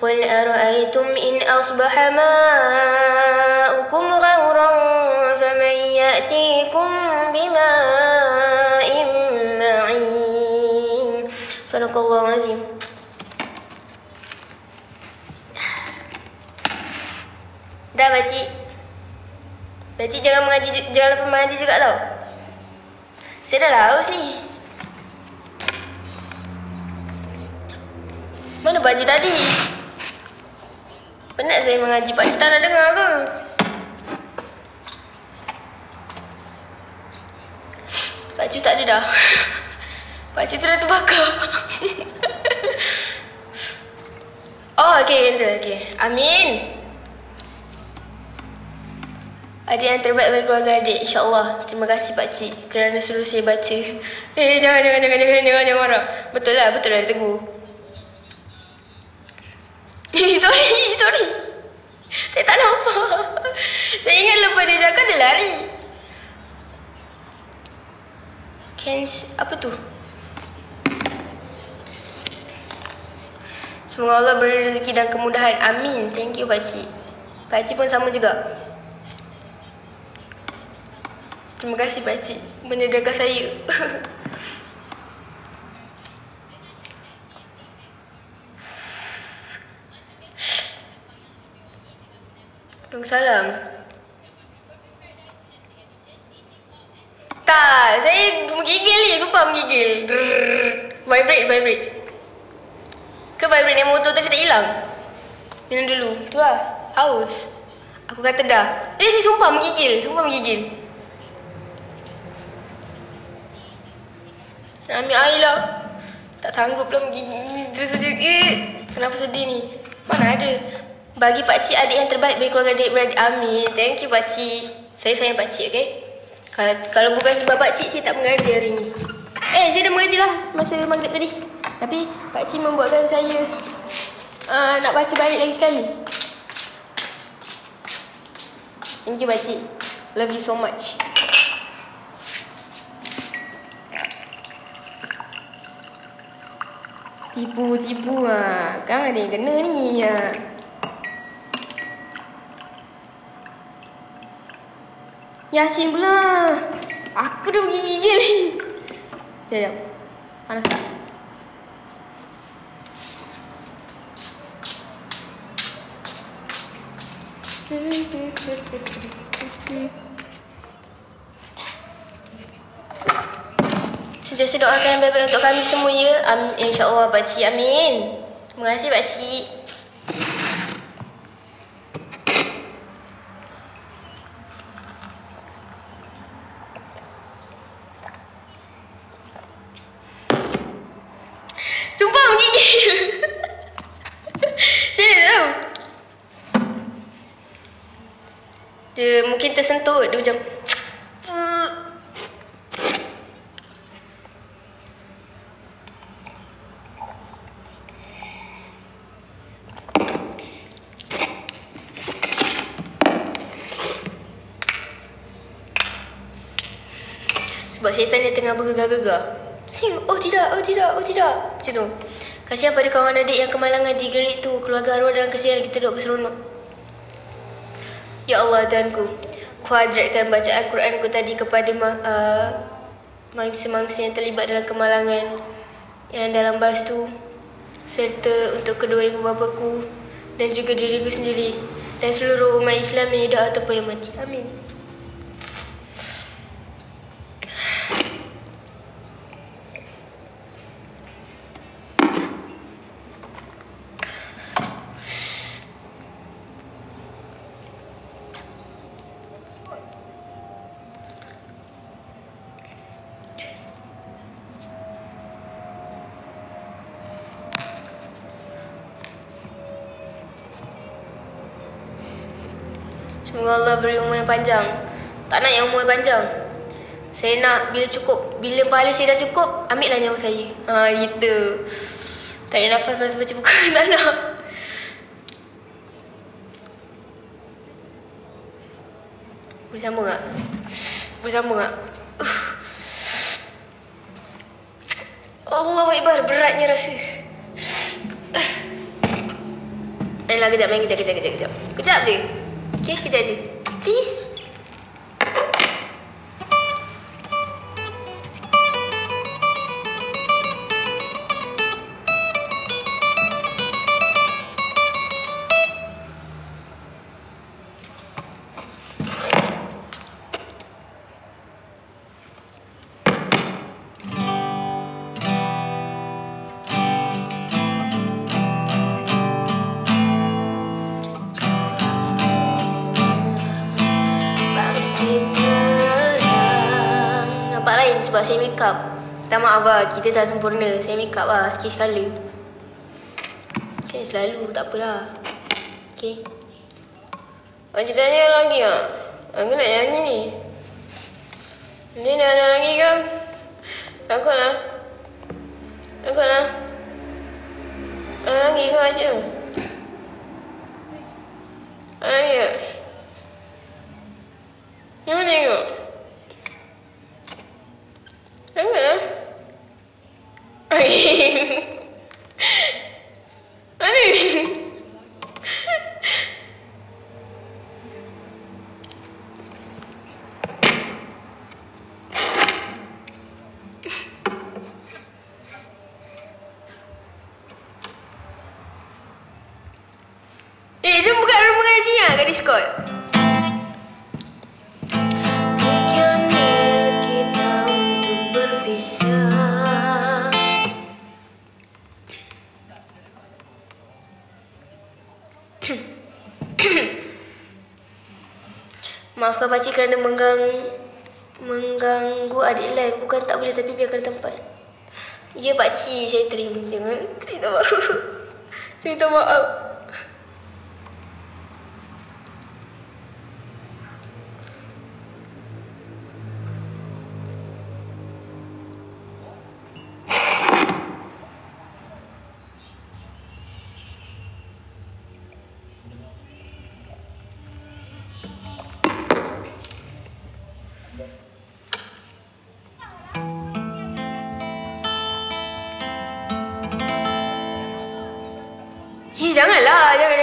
قل أرأيتم إن أصبح ماؤكم غورا فمن يأتيكم بماء معين. صدق الله العظيم. Dah pakcik. Pakcik jangan lupa mengaji juga tau. Saya dah haus ni. Mana pakcik tadi? Penat saya mengaji. Pakcik tak nak dengar ke? Pakcik tak ada dah. Pakcik tu dah terbakar. Oh, okey, okey. Amin. Adik yang terbaik bagi keluarga adik, insyaAllah. Terima kasih pakcik kerana suruh saya baca. Jangan marah. Betul lah dia tegur. Sorry. Saya tak nampak. Saya ingat lepas dia cakap dia lari. Apa tu? Semoga Allah beri rezeki dan kemudahan. Amin. Thank you pakcik. Pakcik pun sama juga. Terima kasih pakcik menyediakan saya. Waalaikumsalam. Tak, saya menggigil ni, sumpah menggigil. Vibrate. Ke vibrate yang motor tadi tak hilang? Minum dulu. Tu lah, haus. Aku kata dah. Ni sumpah menggigil. Ambil air lah. Tak sanggup lah menggigil. Kenapa sedih ni? Mana ada. Bagi pakcik adik yang terbaik bagi keluarga adik-beradik. Amin. Thank you pakcik. Saya sayang pakcik, okey? Kalau bukan sebab pakcik, saya tak mengaji hari ni. Saya dah mengaji lah masa maghrib tadi. Tapi pakcik membuatkan saya nak baca balik lagi sekali. Thank you pakcik. Love you so much. Tipu lah. Kan ada yang kena ni. Yasin pula. Aku dah gigil ni. Sekejap. Panas tak? Sentiasa doakan yang baik-baik untuk kami semua ya. InsyaAllah pakcik. Amin. Terima kasih pakcik. Sumpah menggigil. Saya tahu. Dia mungkin tersentuh. Dia macam sebab syaitan dia tengah bergegar-gegar. Oh tidak. Macam tu. Kasihan pada kawan adik yang kemalangan di gerik tu. Keluarga arwah dalam kesian kita duduk berseronok. Ya Allah Tuhanku, kuadratkan bacaan Quranku tadi kepada mangsa-mangsa yang terlibat dalam kemalangan yang dalam bas tu, serta untuk kedua ibu bapaku dan juga diriku sendiri dan seluruh umat Islam yang hidup ataupun yang mati. Amin. Semoga Allah beri umur yang panjang. Tak nak yang umur yang panjang. Saya nak bila cukup, bila pahala saya dah cukup, ambillah nyawa saya. Gitu. Tak ada nafas masa baca buku. Tak nak. Boleh sambung tak? Allahu Akbar, beratnya rasa. Main lah kejap, main kejap. Kejap je. Okay, kejap je. Please. Nampak lain sebab saya make up. Minta maaf lah, kita dah sempurna. Saya make up lah, sikit sekala. Okay, selalu, tak apalah. Okay. Macam tanya lagi tak? Aku nak nyanyi ni. Dia nak nyanyi lagi kan? Takutlah. Lagi kau macam tu. Lagi tak? Ni mana tengok? Takutlah. Mana? Jom buka room mengaji lah kat Discord. Bukan niat kita untuk berpisah. Maafkan pakcik kerana mengganggu adik live. Bukan tak boleh tapi biarkan tempat. Ya pakcik, saya terima. Jangan. Saya minta maaf. Janganlah, jangan.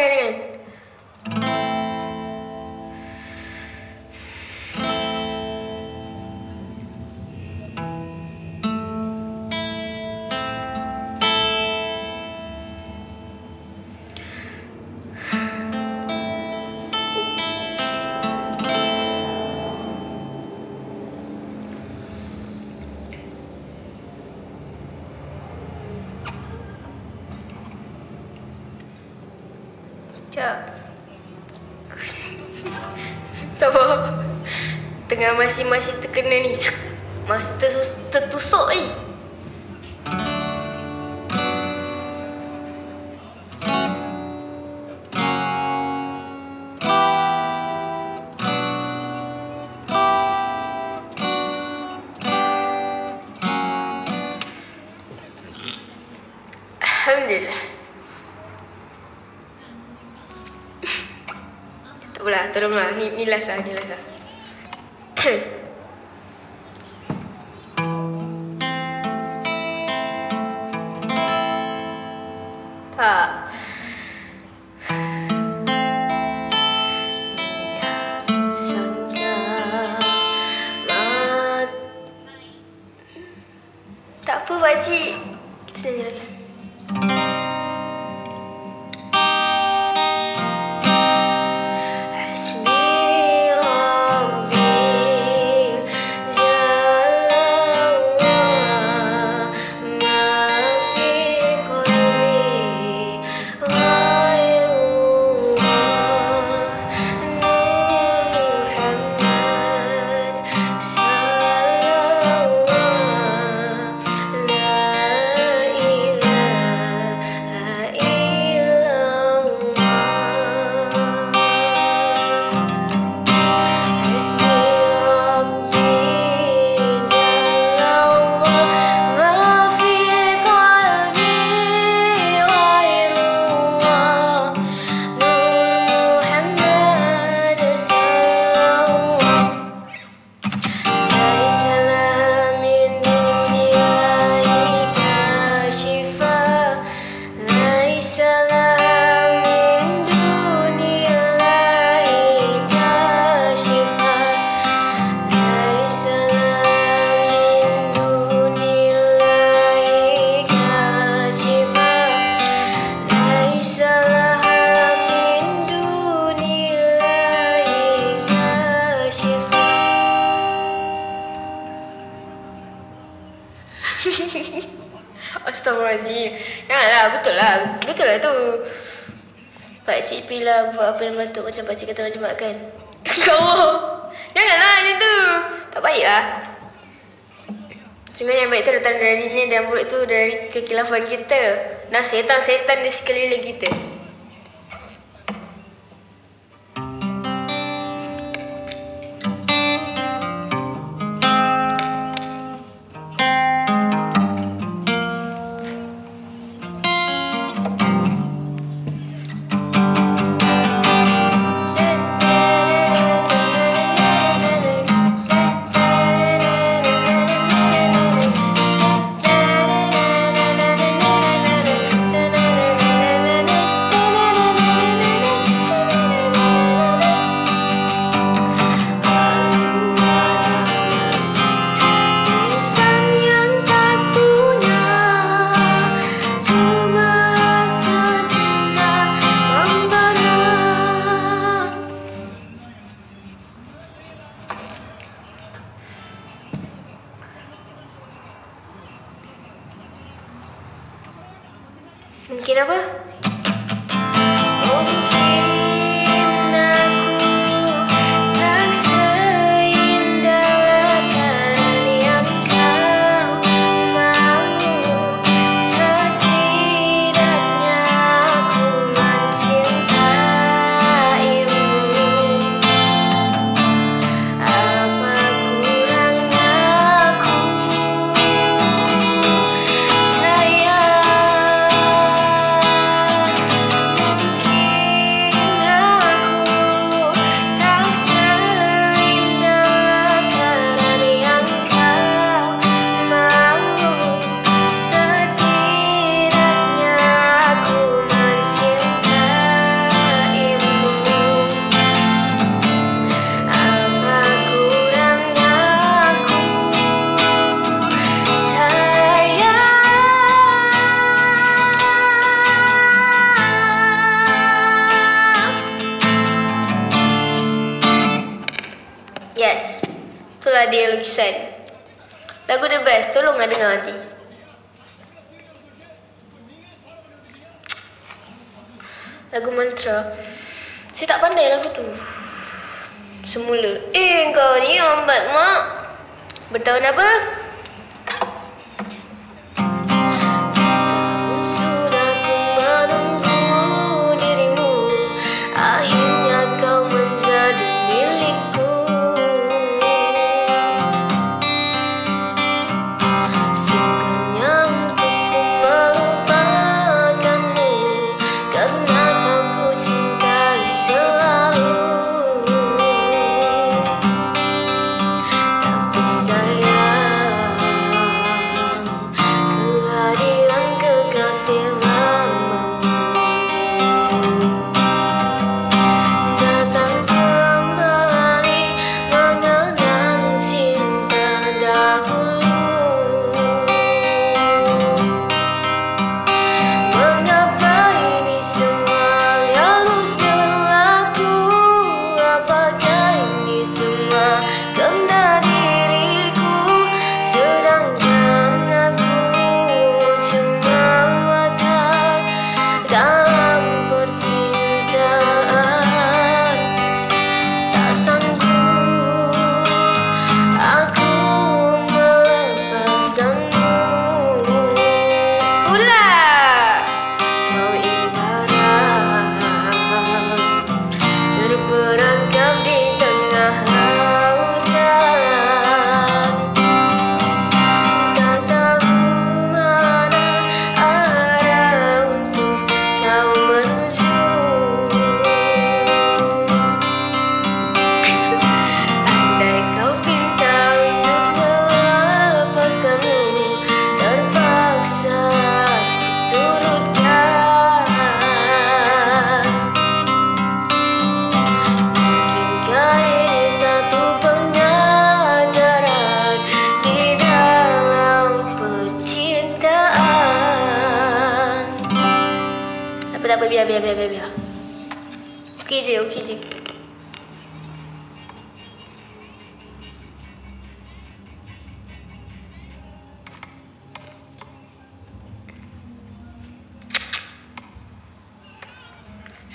Sekejap. Sabar. Tengah masih terkena ni. Masih tertusuk ni. Alhamdulillah. Tak apalah, tolonglah. Ni last lah. Tak. Tak apa pakcik. Kita nyanyi lagi. lah. Betul lah tu. Pakcik pilih buat apa yang patut macam pakcik kata macam kan. Kau janganlah macam tu. Tak baik lah. Sebenarnya yang baik tu datang dari ni dan buruk tu dari kekilafan kita. Dan setan-setan di sekeliling kita. Mungkin apa? Mungkin aku tak seindah kan yang kau mau. Setidaknya aku mencintaimu. Apa kurangnya aku yes, itulah dia lukisan. Lagu the best, tolonglah dengar nanti. Lagu mantra. Saya tak pandai lagu tu. Semula. Kau ni lambat mak. Bertahun apa? Sudah ku menunggu dirimu. Akhirnya kau menjadi milikku. Tak apa, biar. Okey je.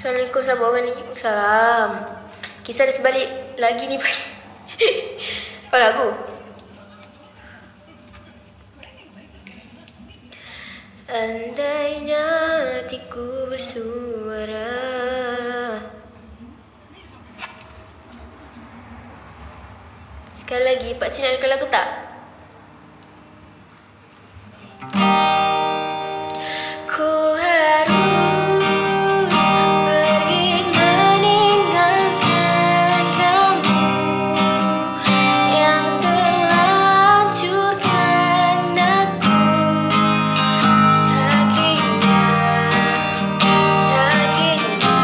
Assalamualaikum sahabat orang ni. Salam. Kisah dah sebalik lagi ni. Apa lagu? Andainya hatiku bersuara. Sekali lagi, Pakcik nak dengar lagu tak? Ku harus pergi meninggalkan kamu yang telah hancurkan aku. Sakitnya, sakitnya,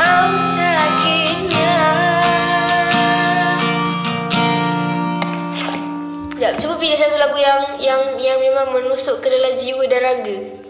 oh sakitnya. Sekejap, cuba pilih satu lagu yang memang menusuk ke dalam jiwa dan raga.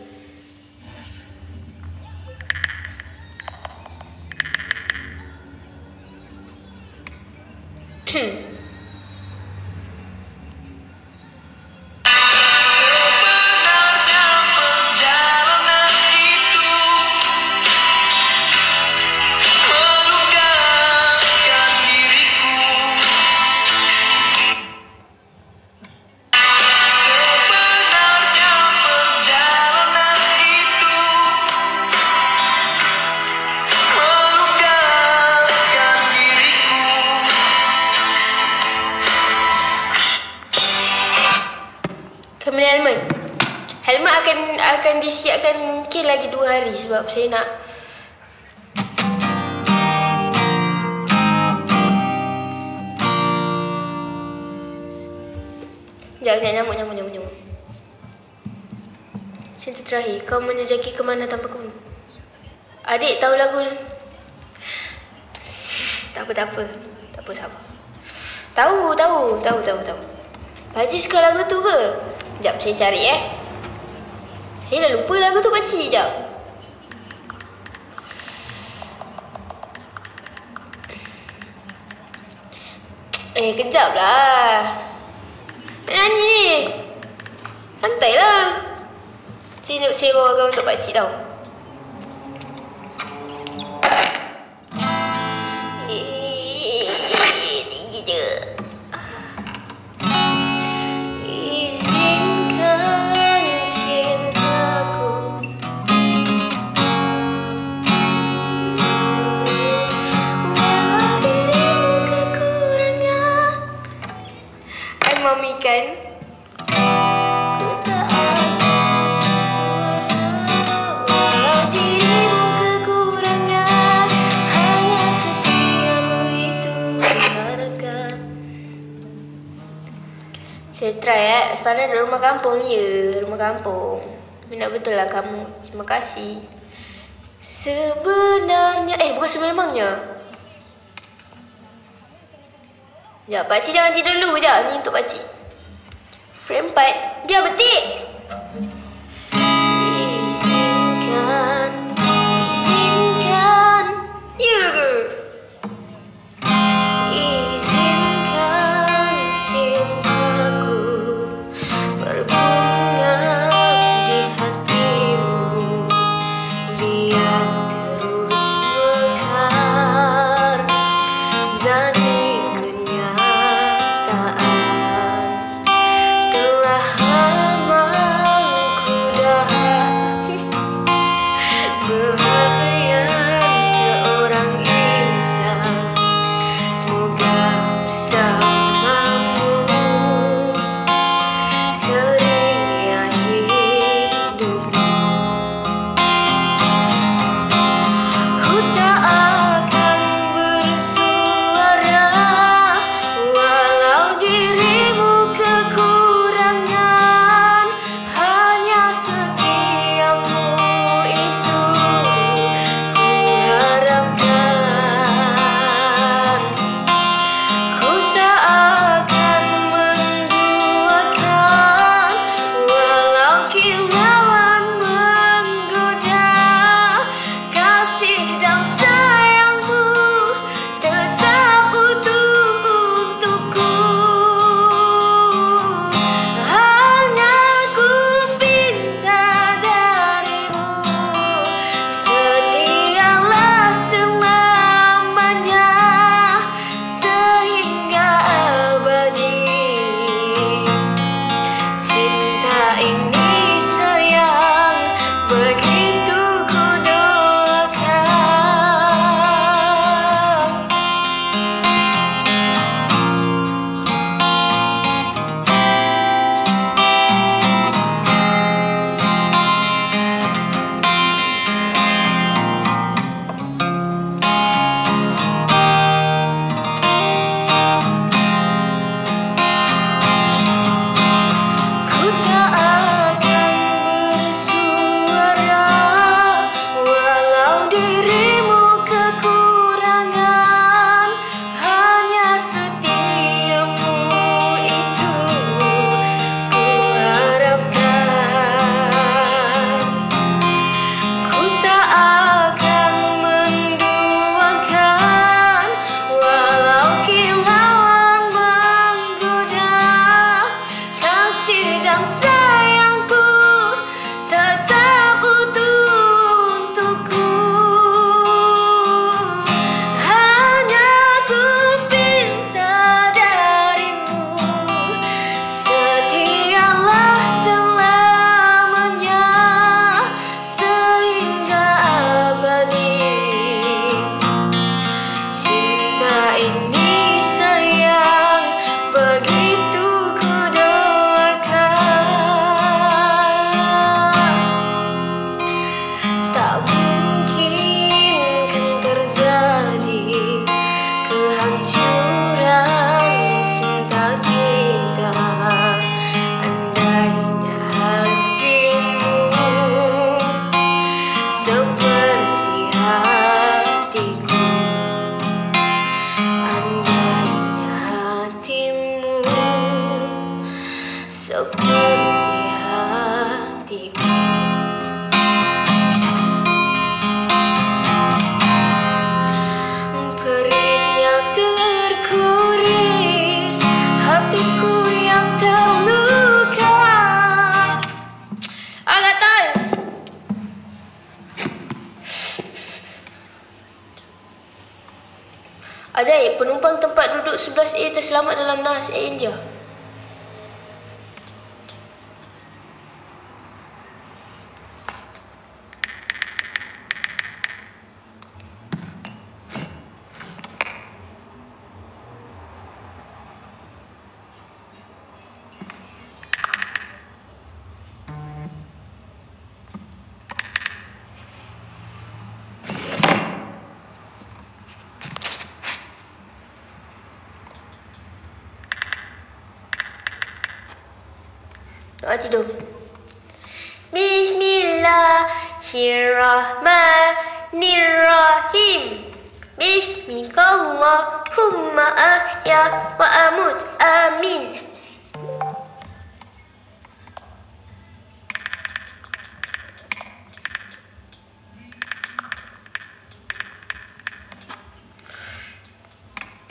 Kemudian helmet akan disiapkan mungkin lagi 2 hari sebab saya nak jangan nyamuk. Sentuh terakhir, kau menjejaki kemana tanpa ku. Adik tahu lagu ni? Tak apa, sabar. Tahu. Pakcik suka lagu tu ke? Sekejap, saya cari Saya dah lupa lagu tu, Pakcik. Sekejap. Kejap lah. Nak nyanyi ni. Santai lah. Saya bawakan untuk Pakcik tau. Tinggi je. Mamikan ku tak ada suara, walau dirimu kekurangan, hanya setiamu itu kuharapkan. Saya try Farah dari rumah kampung. Ya, rumah kampung. Minat betul lah kamu. Terima kasih. Sebenarnya bukan sememangnya. Sekejap, Pakcik jangan tidur dulu. Sekejap, ni untuk Pakcik. Frame 4. Biar betik. Izinkan. Ya ke? Izinkan cintaku berbunga di hatimu. Biar terus mekar jadi kenyataan. Telah lama Ajaib, penumpang tempat duduk 11A terselamat dalam nahas Air India. Doa tidur. Bismillahirrahmanirrahim. Bismillahumma ahya wa amut. Amin.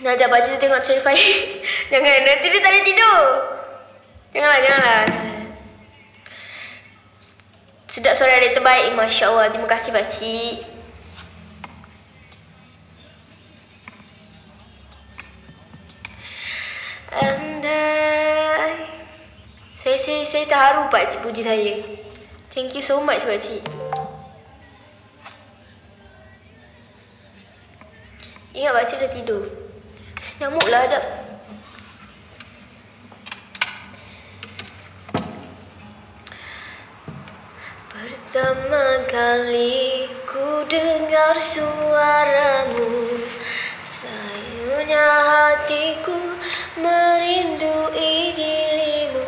Nak ajak baca tengok Terrifying. Jangan, nanti dia tak boleh tidur. Janganlah. Sedap suara adik terbaik. Masya Allah. Terima kasih pakcik. Andai. Saya terharu pakcik puji saya. Thank you so much pakcik. Ingat pakcik dah tidur. Nyamuklah sekejap. Pertama kali ku dengar suaramu, sayunya hatiku merindui dirimu.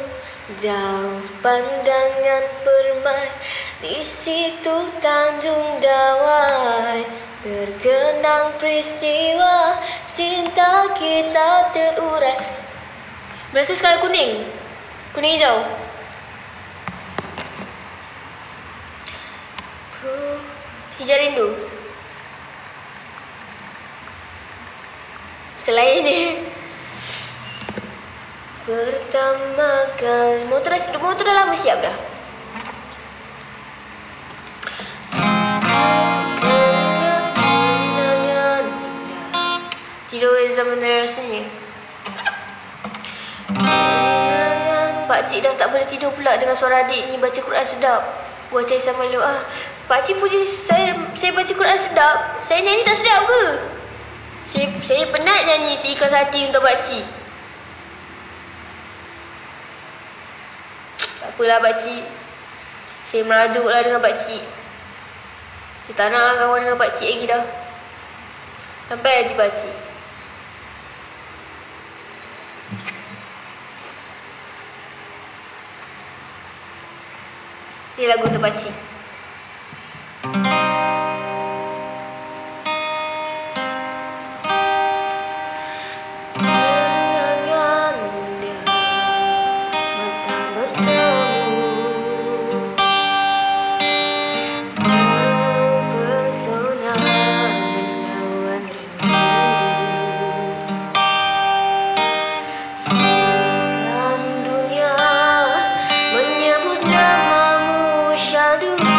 Jauh pandangan permai, di situ Tanjung Dawai, terkenang peristiwa cinta kita terurai. Berasa skala kuning, kuning hijau. Hijau rindu. Selain ni. Pertama kali motor dah lama siap dah. Tidur zaman rasanya. Pakcik dah tak boleh tidur pula dengan suara adik ni baca Quran sedap. Buat saya sama lu. Pakcik puji saya baca Quran sedap. Saya nyanyi tak sedap ke? Saya penat nyanyi seikhlas hati untuk pakcik. Tak apalah pakcik. Saya merajuklah dengan pakcik. Saya tak nak kawan dengan pakcik lagi dah. Sampai hati pakcik. Ini lagu untuk pakcik. Sekarang dunia menyebut namamu syahdu.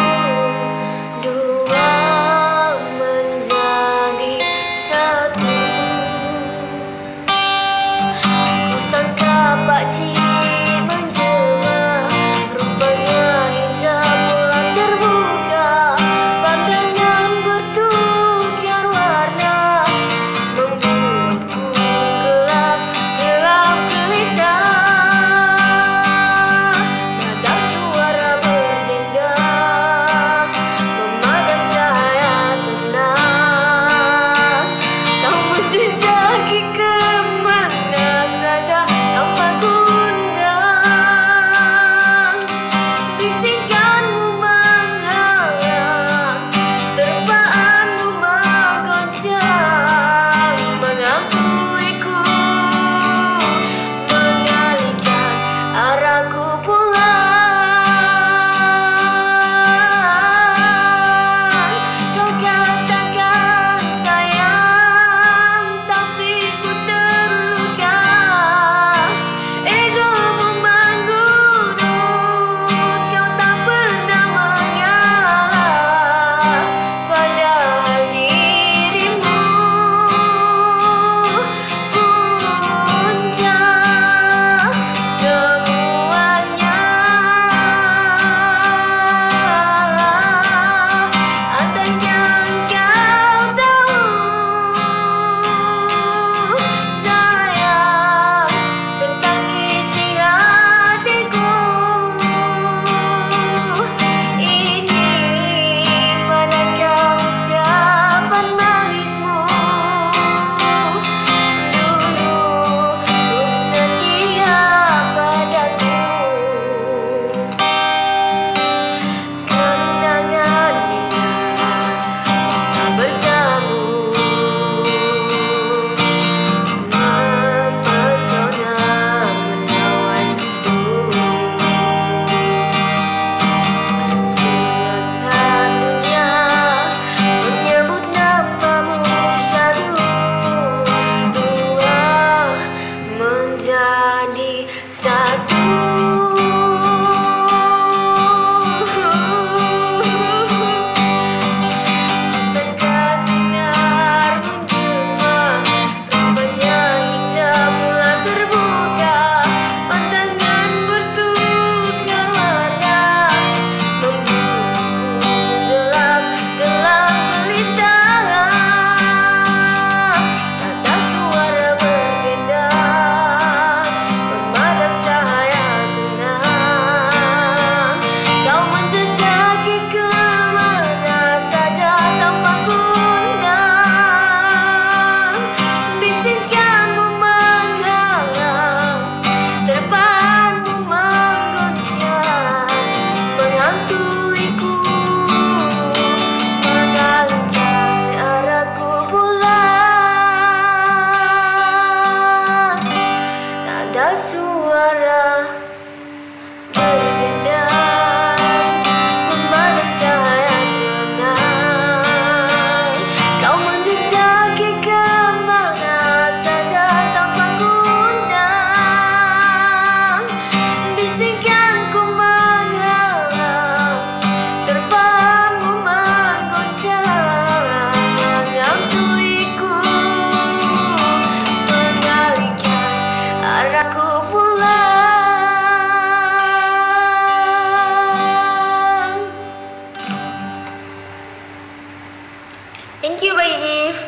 Thank you bagi gift.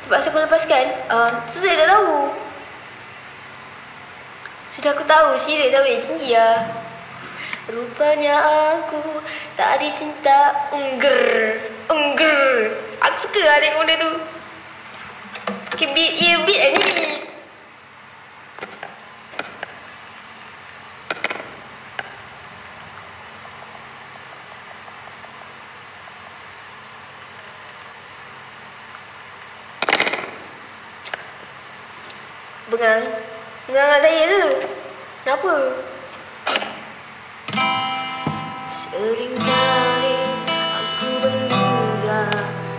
Terpaksa aku lepaskan. Saya dah tahu. Sudah aku tahu. Serius tau, tinggi lah. Rupanya aku tak dicinta. Ungger. Aku suka lah tengok benda tu. Okay, beat lah ni. Bengang dengan saya ke? Kenapa? Sering kali aku menduga,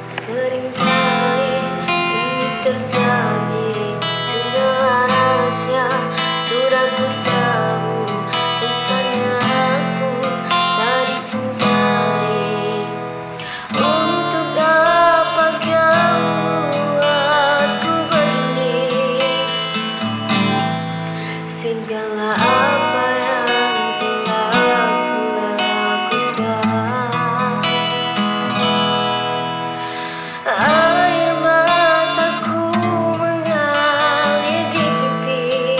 sering kali ini terjadi. Segala rahasia sudah ku tahu, rupanya aku tak dicintai. Untuk apa kau buatku begini? Segala apa yang telah ku lakukan, air mataku mengalir di pipi.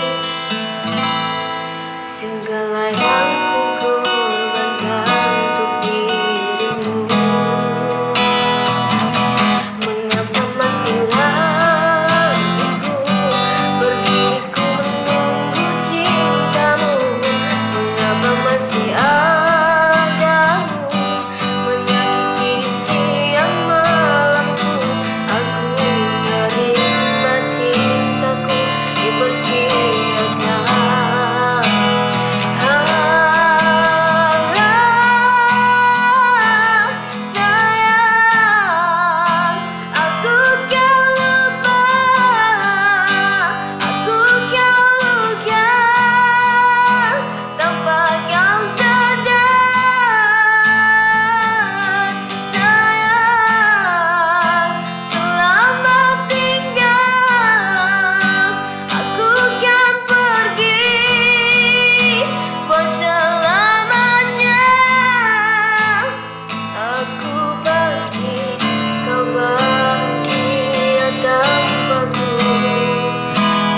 Segala yang ku korbankan untuk dirimu. Mengapa masih lakuku berdiriku menunggu cintamu? Mengapa masih adamu menyakiti siang malamku? Aku terima cintaku dipersiapkan. Sayang, aku kau lupa, aku kau luka tanpa kau sadar. Sayang, selamat tinggal, aku kan pergi buat selamanya. Aku pasti kau bahagia tanpaku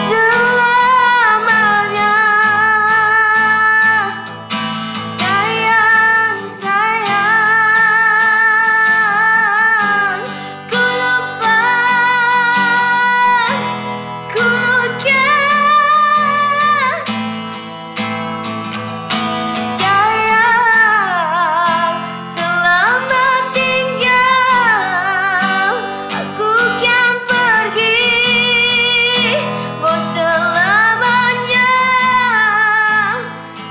selamanya. Sayang, sayang, ku lupa, ku luka. Sayang, selamat tinggal, aku kan pergi buat selamanya.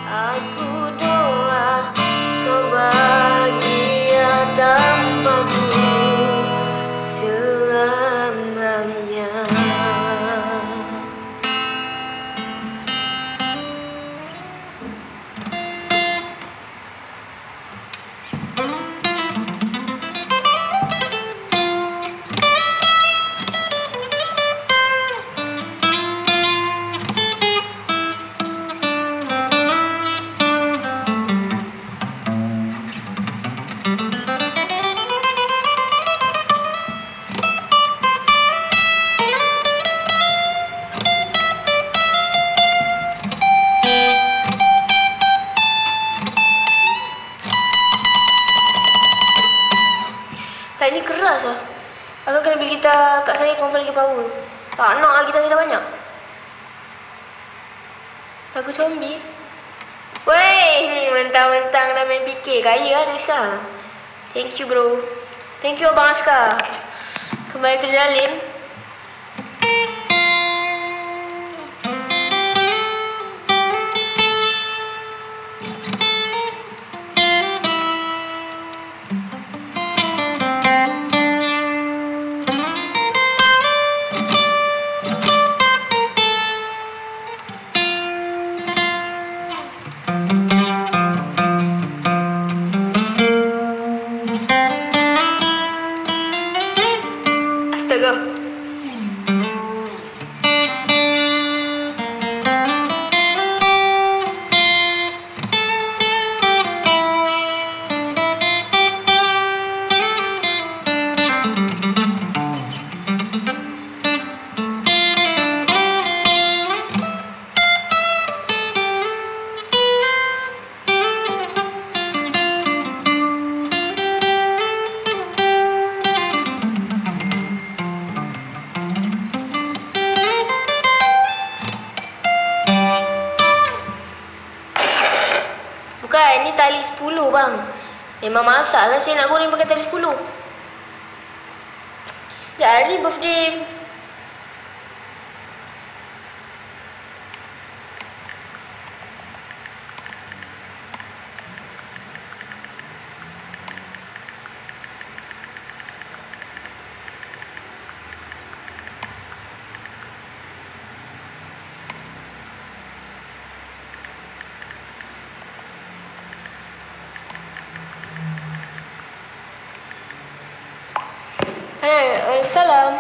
Aku doa kau bahagia tanpaku selamanya. Tak, ni keras lah. Aku kena beli gitar kat saya confirm lagi power. Tak nak lah, gitar saya dah banyak. Lagu zombie. Wey, mentang-mentang dah main PK. Kaya ada sekarang. Thank you bro. Thank you Abang Askar. Kembali terjalin. Astaga. bang. Memang masalah saya nak goreng pakai tali 10. Jadi birthday. Waalaikumsalam.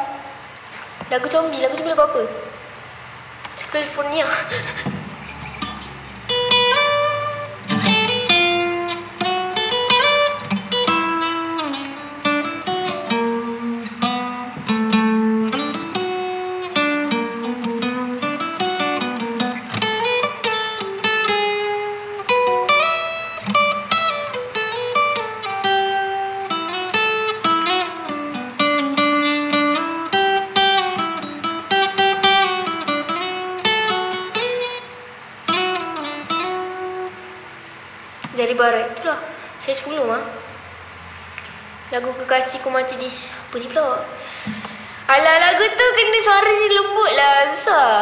Lagu zombie lagu apa? California. Dari barat tu lah. Saya 10 mah. Lagu Kekasihku Mati di apa ni pula? Alah, lagu tu kena suara ni lembut lah. Susah.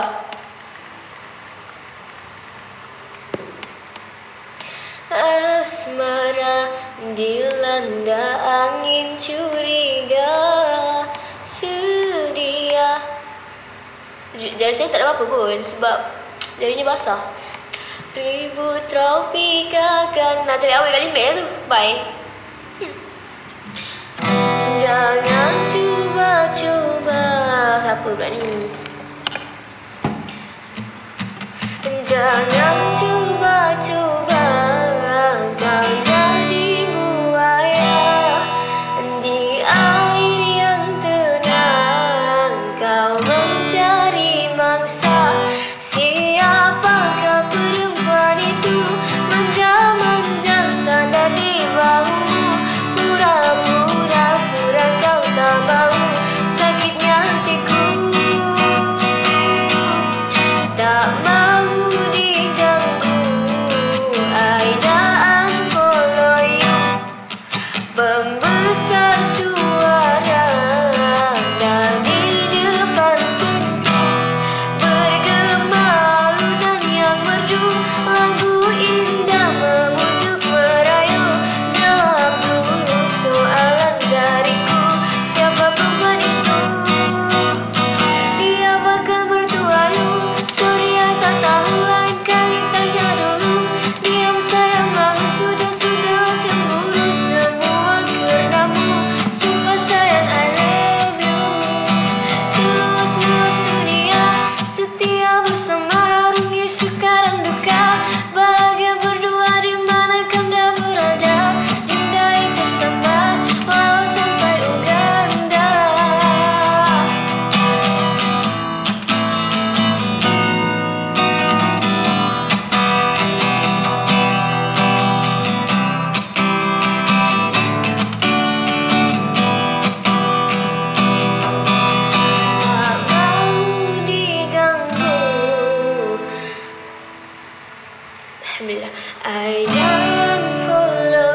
Asmara dilanda angin curiga sedia. Jari saya tak ada apa-apa pun sebab jarinya basah. Ribut tropika kan. Nak cari awal kali mail tu. Bye. Jangan cuba-cuba. Siapa pula ni? Jangan cuba-cuba kau jadi buaya di air yang tenang. Kau mencari mangsa. Siapakah perempuan itu? Manja-manja sandar di bahumu. Pura-pura kau tak mau. Sakitnya hatiku tak mau diganggu. I don't follow you. Pembesar suara dan di depan pintu bergema ludan yang merdu. Lagu indah memujuk merayu. Jawab dulu soalan dariku. Siapa perempuan itu? Dia bakal bertuayu. Sorry I tak tahu, lain kali tanya dulu. Diam sayang malu, sudah cemburu semua kerenamu. Sumpah sayang I love you. Seluas-luas dunia setia bersama, harumnya suka dan duka. Bahagia berdua di mana kanda berada. Dindai bersama walau sampai Uganda. Tak mau diganggu. Alhamdulillah. I don't follow.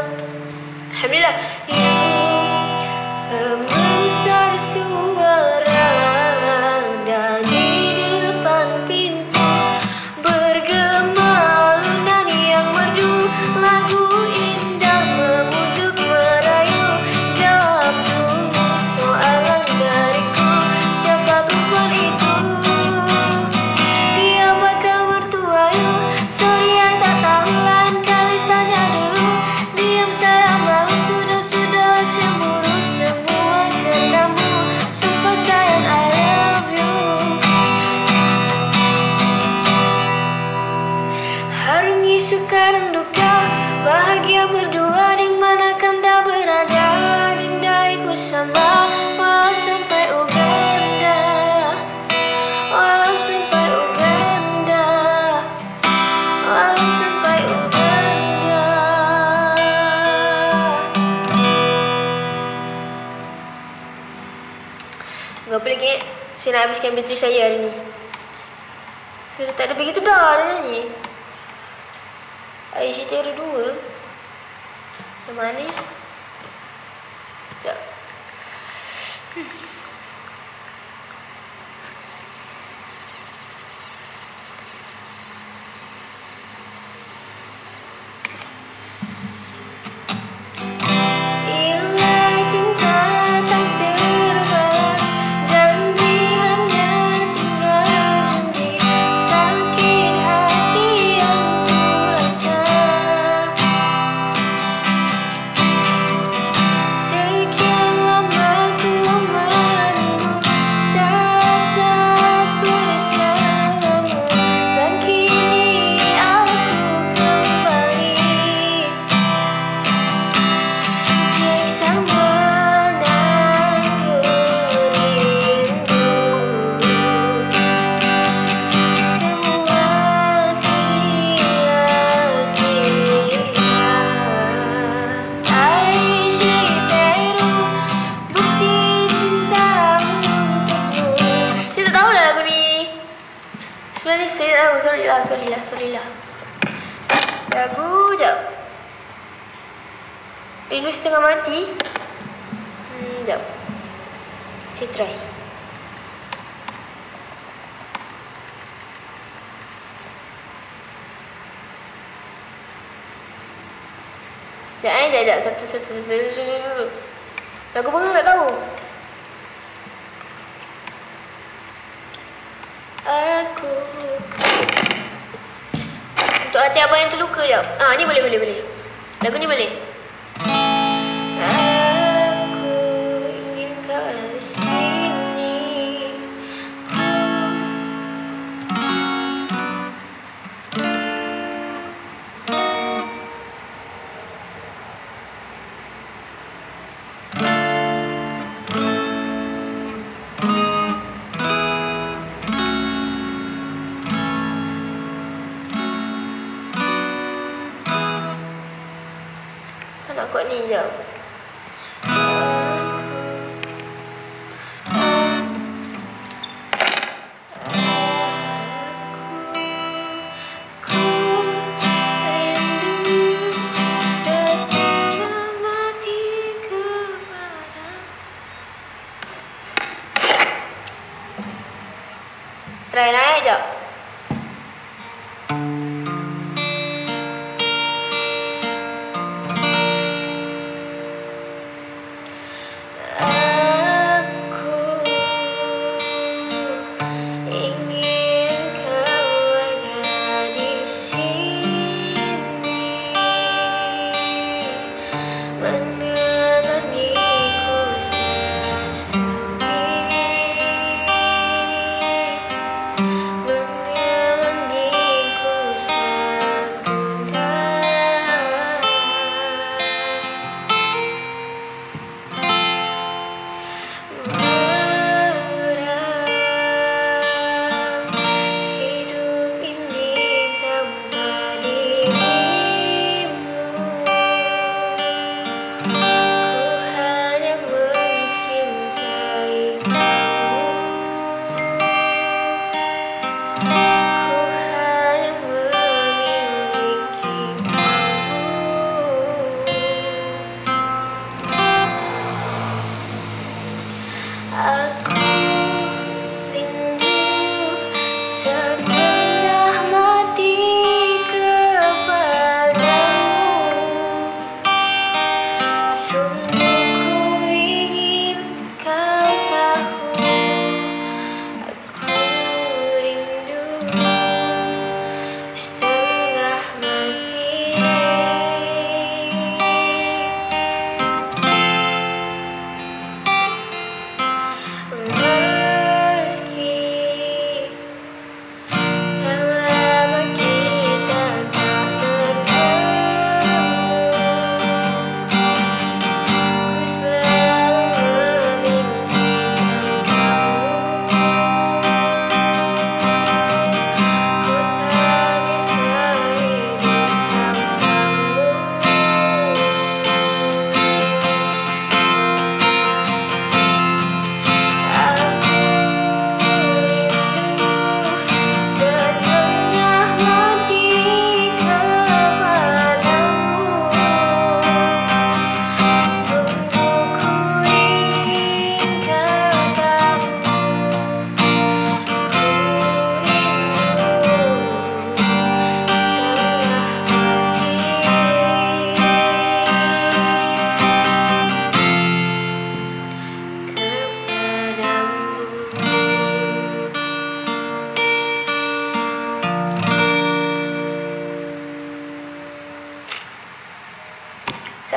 Alhamdulillah. You membesar suara dan di depan pintu bergema lunan yang merdu. Lagu indah memujuk merayu. Jawab dulu soalan dariku. Siapa perempuan itu? Dia bakal bertuayu. Sorry I tak tahu, lain kali tanya dulu. Diam sayang malu, sudah cemburu semua kerenamu. Sumpah sayang I love you. Harungi suka dan duka. Bahagia berdua di mana kanda berada. Dindaiku sama walau sampai Uganda. Walau sampai Uganda. Walau sampai Uganda. Gak boleh ke? Saya nak habiskan bateri saya hari ni. Sudah tak ada begitu dah dah nyanyi. Aisyah Terus 2. Yang mana? Sekejap. Sebenarnya saya tahu, sorry lah. Lagu, jap. Rindu Setengah Mati. Jap. Saya try. Jap. Satu. Lagu Bengang tak tahu. Aku untuk hati abang yang terluka jap. Ni boleh. Lagu ni boleh. Aku ingin kau di sini. Nak kuat ni jap. Aku rindu setengah mati kepada. Try naik jap.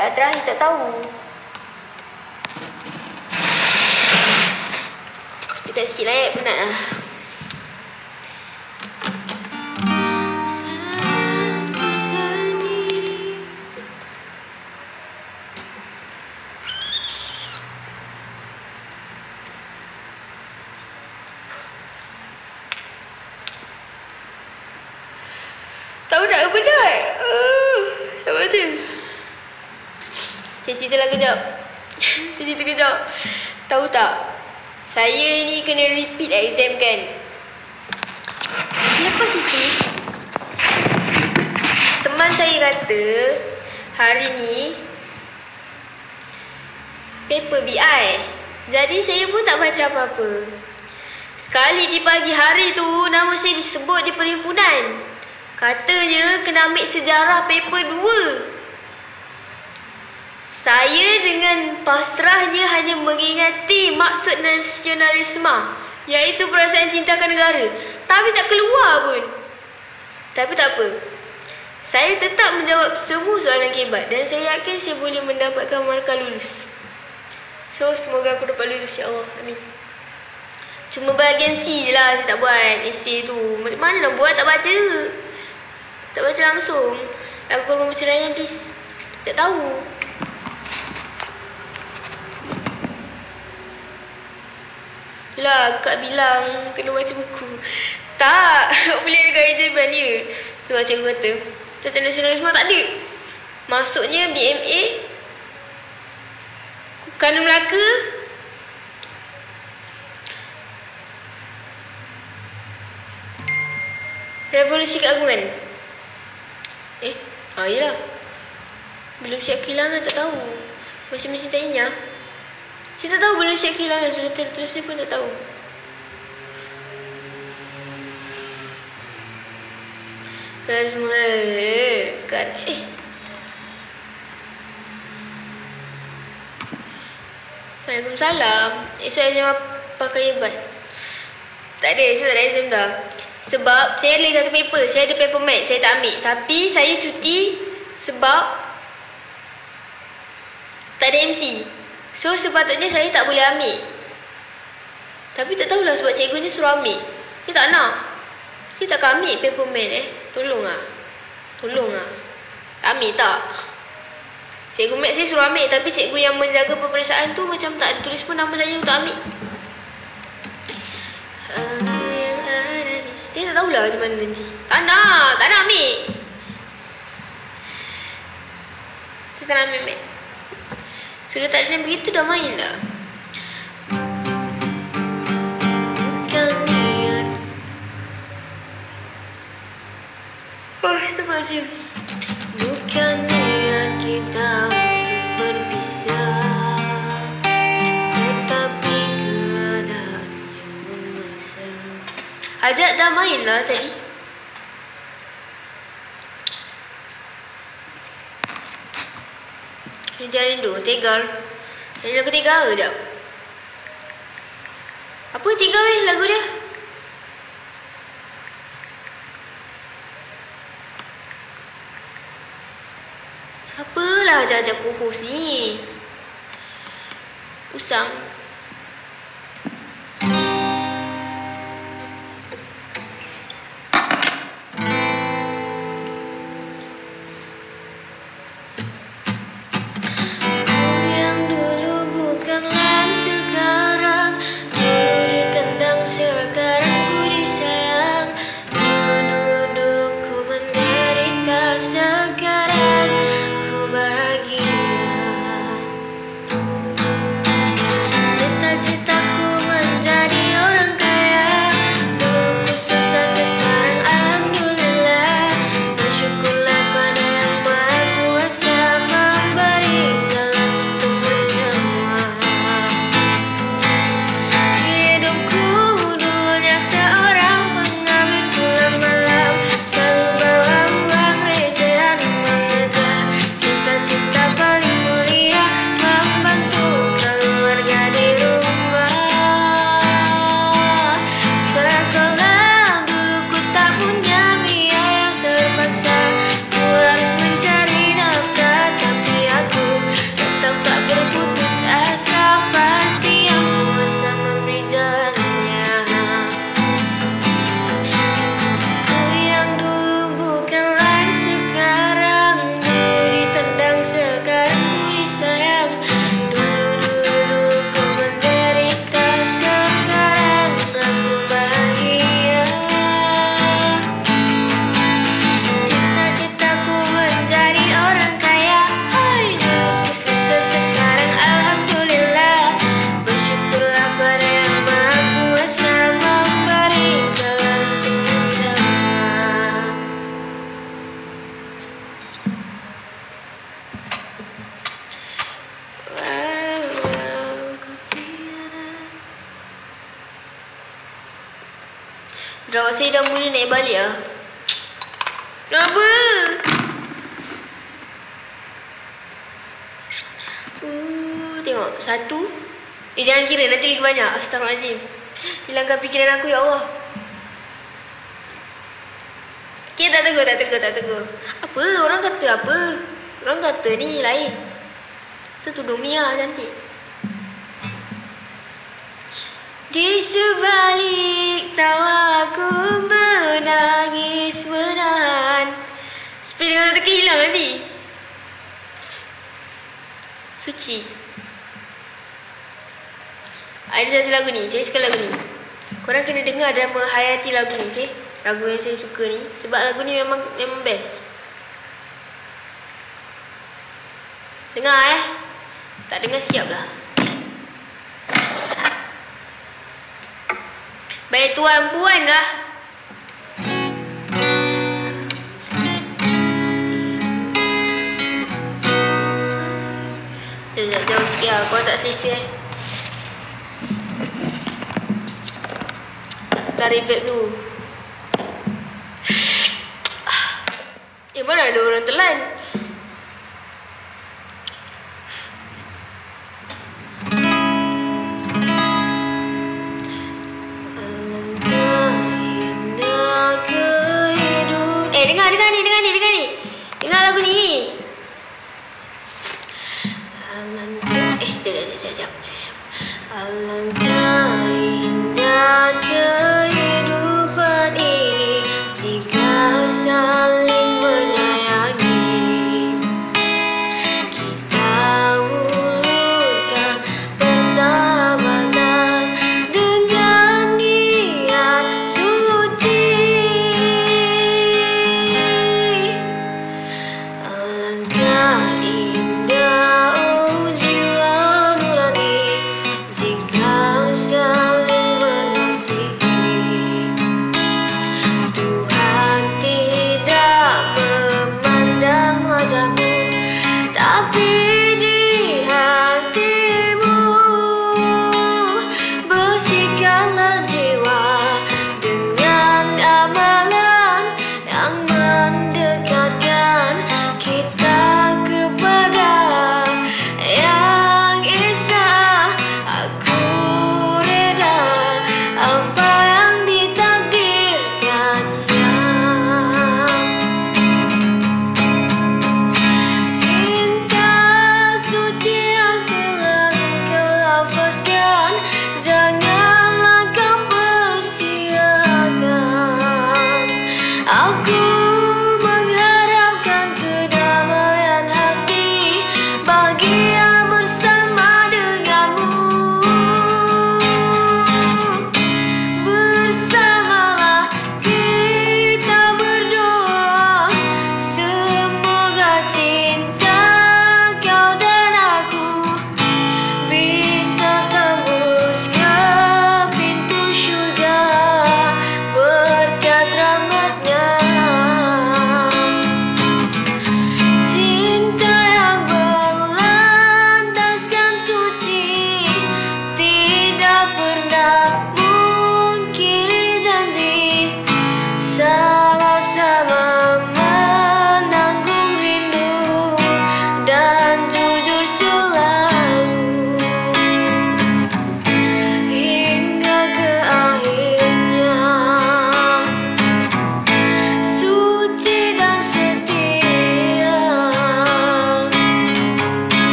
Saat terakhir tak tahu. Dekat sikit lah penat lah. Tahu tak penat? Tak macam. Saya cerita lah kejap. Saya cerita kejap. Tahu tak? Saya ni kena repeat exam kan. Lepas itu, teman saya kata hari ni paper BI. Jadi saya pun tak baca apa-apa. Sekali di pagi hari tu nama saya disebut di perhimpunan. Katanya kena ambil sejarah paper 2. Saya dengan pasrahnya hanya mengingati maksud nasionalisme, iaitu perasaan cintakan negara. Tapi tak keluar pun. Tapi tak apa. Saya tetap menjawab semua soalan kebat dan saya yakin saya boleh mendapatkan markah lulus. So semoga aku dapat lulus, ya Allah. Amin. Cuma bahagian C je lah saya tak buat. Essay tu macam mana nak buat, tak baca. Tak baca langsung. Lagu korban perceraian please. Tak tahu. Yelah, Kak bilang kena baca buku. Tak. Boleh dekat ejaban dia. Sebab cikgu kata tata nasionalisme tak ada. Maksudnya BMA Kanun Melaka Revolusi Keagungan. Yelah. Belum siap kehilangan, tak tahu. Masing-masing tak ingat. Saya tak tahu belum siap kehilangan. Sudah terus ni pun tak tahu. Kalau semua kan Waalaikumsalam. Esok exam pakai ebat. Tak ada, saya tak ada exam dah. Sebab saya ada lagi satu paper. Saya ada paper mat, saya tak ambil. Tapi saya cuti sebab tak ada MC. So sepatutnya saya tak boleh ambil. Tapi tak tahulah sebab cikgunya suruh ambil. Saya tak nak. Saya takkan ambil paper mat Tolong lah. Tolong lah. Ambil tak? Cikgu mat saya suruh ambil. Tapi cikgu yang menjaga peperiksaan tu macam tak ada tulis pun nama saya untuk ambil. Saya tak tahulah macam mana nanti. Tak nak ambil. Saya tak nak ambil mat. Sudah tak ada begitu dah main dah. Bukan niat. Astagfirullahaladzim. Bukan niat kita untuk berpisah, tetapi keadaan yang memaksa. Ajak dah main lah tadi. Kejar rindu, Tegar. Tadi lagu Tegar ke sekejap? Apa Tegar lagu dia? Siapalah ajak-ajak co-host ni? Usang. Mana yang maha kuasa memberikan untuk semua. Walau kau tiada. Drama saya dah mula naik balik lah. Kenapa? Tengok. 1. Jangan kira. Nanti lagi banyak. Astaghfirullahaladzim. Hilangkan fikiran aku, ya Allah. Okay, tak tegur. Apa? Orang kata apa? Orang kata ni lain. Kita tudung Mia cantik. Di sebalik tawaku menangis menahan. Speed dengan teka hilang nanti. Suci. Ada satu lagu ni. Saya suka lagu ni. Korang kena dengar dan menghayati lagu ni, okay? Lagu yang saya suka ni. Sebab lagu ni memang best. Dengar Tak dengar siap lah. Baik tuan puan lah. Jauh sikit lah. Korang tak selesa Tarik vape dulu. Mana ada orang telan. Dengar ni. Dengar lagu ni. Sekejap. Alangkah indah kehidupan ini jika saling menyayangi. Kita ulurkan persahabatan dengan niat suci.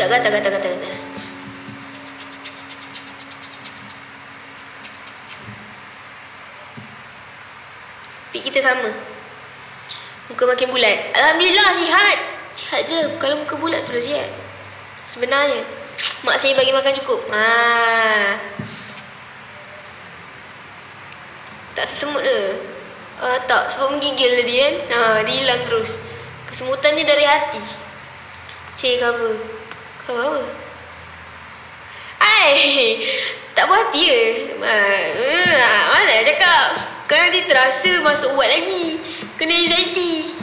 Gatal. Pik kita sama. Muka makin bulat. Alhamdulillah sihat. Sihat je. Kalau muka bulat tu dah sihat. Sebenarnya mak saya bagi makan cukup. Tak sesemut ke? Tak, sebab menggigil tadi kan. Dia hilang terus. Kesemutan dia dari hati. Saya cover. Cover apa? Tak puas hati ke? Mana nak cakap? Kan nanti terasa masuk ubat lagi. Kena anxiety.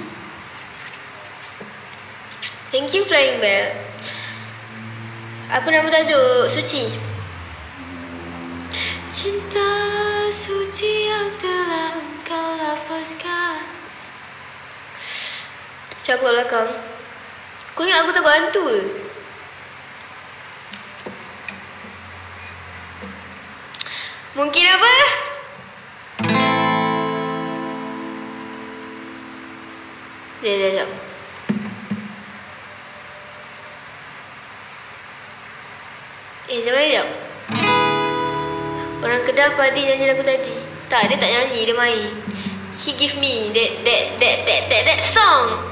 Thank you Flying Bell. Apa nama tajuk? Suci. Cinta suci yang telah engkau lafazkan. Cakap belakang. Kau ingat aku takut hantu ke? Mungkin apa? Sekejap. Sekejap. Orang Kedah apa dia nyanyi lagu tadi? Tak, dia tak nyanyi, dia main. He give me that song.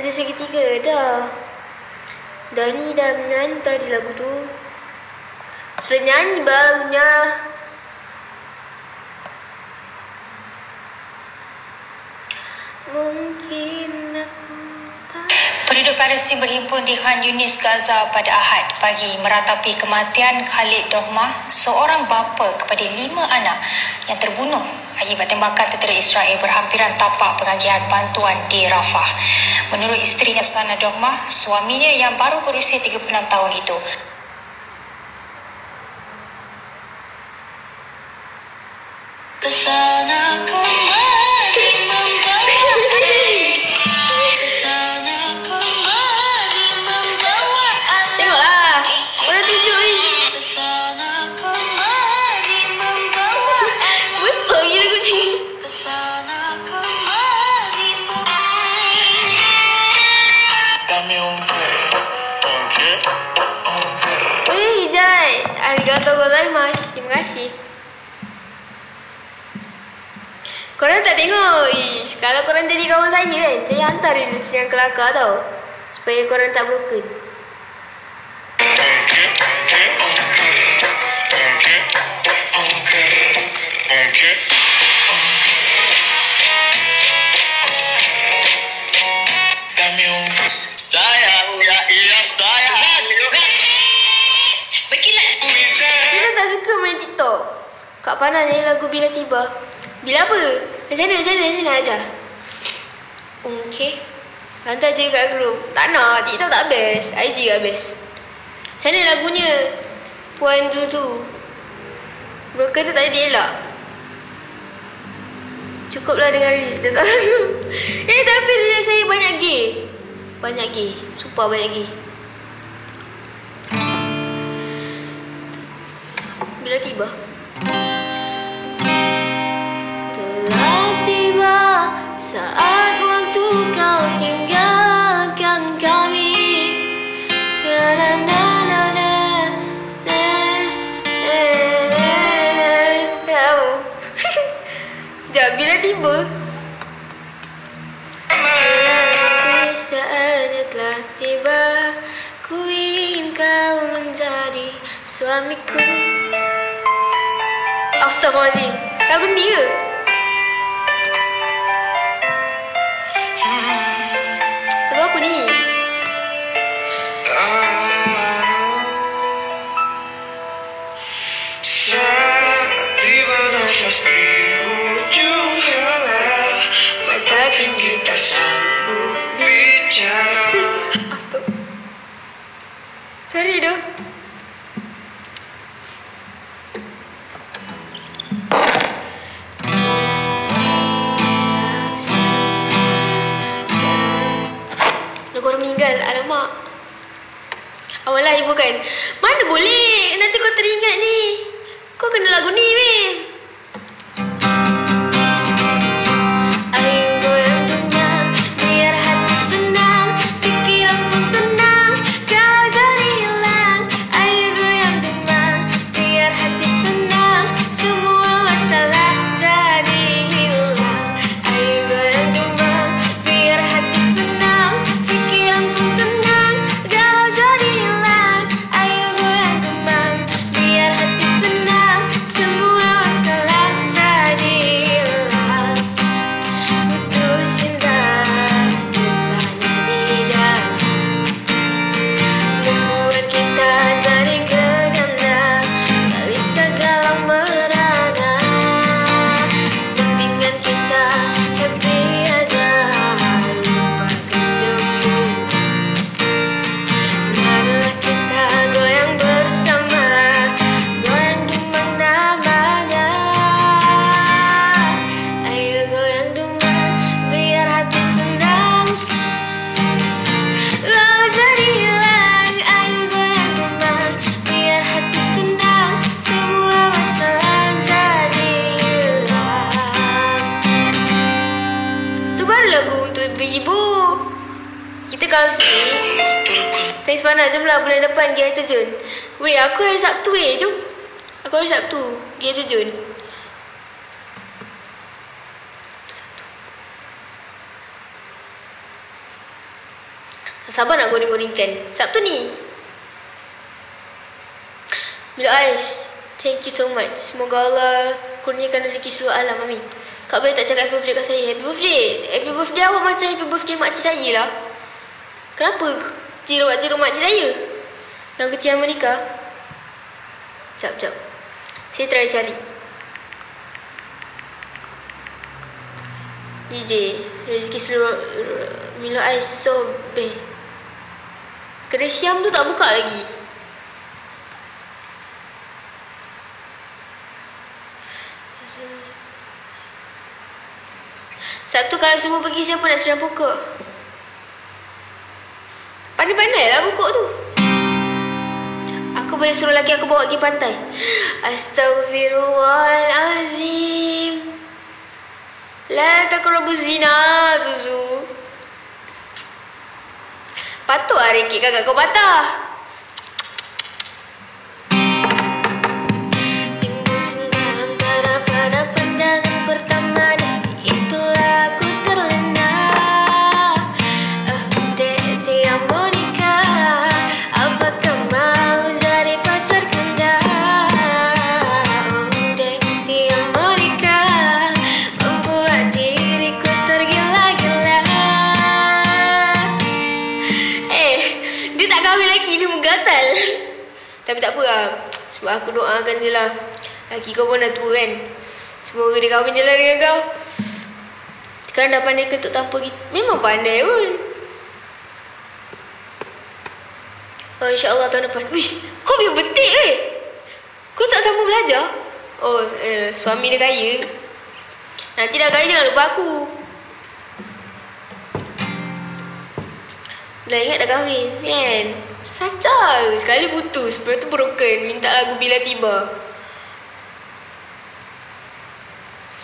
Dia segitiga dah. Dani dah menyanyi tadi lagu tu. Sudah nyanyi lagunya. Mungkin aku tak. Penduduk Palestin berhimpun di Khan Yunis, Gaza pada Ahad pagi meratapi kematian Khalid Dohmah, seorang bapa kepada 5 anak yang terbunuh akibat tembakan tentera Israel berhampiran tapak pengagihan bantuan di Rafah. Menurut isterinya Sana Dohmah, suaminya yang baru berusia 36 tahun itu Hijai. Arigatou gozaimasu. Terima kasih. Korang tak tengok? Ish, kalau korang jadi kawan saya kan, saya hantar reels yang kelakar tau. Supaya korang tak broken. Saya tak suka main TikTok. Kak Pana nyanyi lagu Bila Tiba. Bila apa? Macam mana ajar. Okay. Hantar je kat group. Tak nak, TikTok tak best. IG tak best. Macam mana lagunya? Puan Zuzu. Broken tu tak jadi elak. Cukuplah dengan Riz. Dia tak lagu. Tapi dia saya banyak gay. Banyak gay. Sumpah banyak gay. Bila tiba? Telah tiba saat waktu kau tinggalkan kami. Sekejap, bila tiba? Saatnya telah tiba. Ku ingin kau menjadi suamiku. Astaghfirullahaladzim. Lagu ni ke? Lagu apa ni? Saat tiba nafas di ujung helah, mata tinggi tak sanggup bicara. Astaga. Sorry dah. Lagu orang meninggal. Alamak. Awal lah ibu kan. Mana boleh. Nanti kau teringat ni. Kau kena lagu ni weh. Ayo goyang tenang, biar hati senang, pikiran pun tenang, kau jadi hilang. Ayo goyang tenang, biar hati senang, semua masalah jadi hilang. Ayo goyang tenang, biar hati senang, pikiran pun tenang, kau jadi hilang. Ayo goyang tenang, biar hati senang, semua masalah jadi hilang. Putus cinta, sesaknya di dada, membuat kita jadi gegana, dari segala merana. Mendingan kita happy aja, lupakan semua. Marilah kita goyang bersama, goyang dumang namanya. Ayo goyang dumang, biar hati senang, kau jadi hilang. Ayo goyang dumang, biar hati senang, semua masalah jadi hilang. Tu baru lagu untuk ibu. Kita kalau sini Thanks Pana, jomlah bulan depan pergi air terjun. Weh, aku hari Sabtu weh, jom. Aku hari Sabtu pergi air terjun. Sabtu. Tak sabar nak goreng-goreng ikan. Sabtu ni. Bila Ais, thank you so much. Semoga Allah kurniakan rezeki seluruh alam, amin. Kak boleh tak cakap happy birthday kat saya? Happy birthday. Happy birthday awak macam happy birthday makcik saya lah. Kenapa? Tiru makcik saya? Yang kecil yang menikah? Sekejap. Saya try cari. DJ, rezeki seluruh Milo Ais sobe. Kedai Syam tu tak buka lagi. Sabtu kalau semua pergi, siapa nak sedang pokok? Pandai-pandai lah pokok tu. Aku boleh suruh laki aku bawa pergi pantai. Astaghfirullahalazim. La taqrabu zina, Zuzu. Patut lah rekit kakak kau patah. Timbul cinta antara pada pandangan pertama, dan itulah aku terlena. Dek yang mau nikah, apakah mau jadi pacar kanda? Dek yang mau nikah, membuat diriku tergila-gila. Dia tak kahwin lagi, dia menggatal. Tapi tak apa lah, sebab aku doakan je lah. Laki kau pun dah tua kan. Semoga dia kahwin je lah dengan kau. Sekarang dah pandai ketuk tanpa gitu. Memang pandai pun. Oh, insyaAllah tahun depan. Wish, kau biar betik Kau tak sambung belajar? Oh, suami dia kaya. Nanti dah kaya jangan lupa aku. Dah ingat dah kahwin kan? Sacal. Sekali putus, lepas tu broken. Minta lagu Bila Tiba.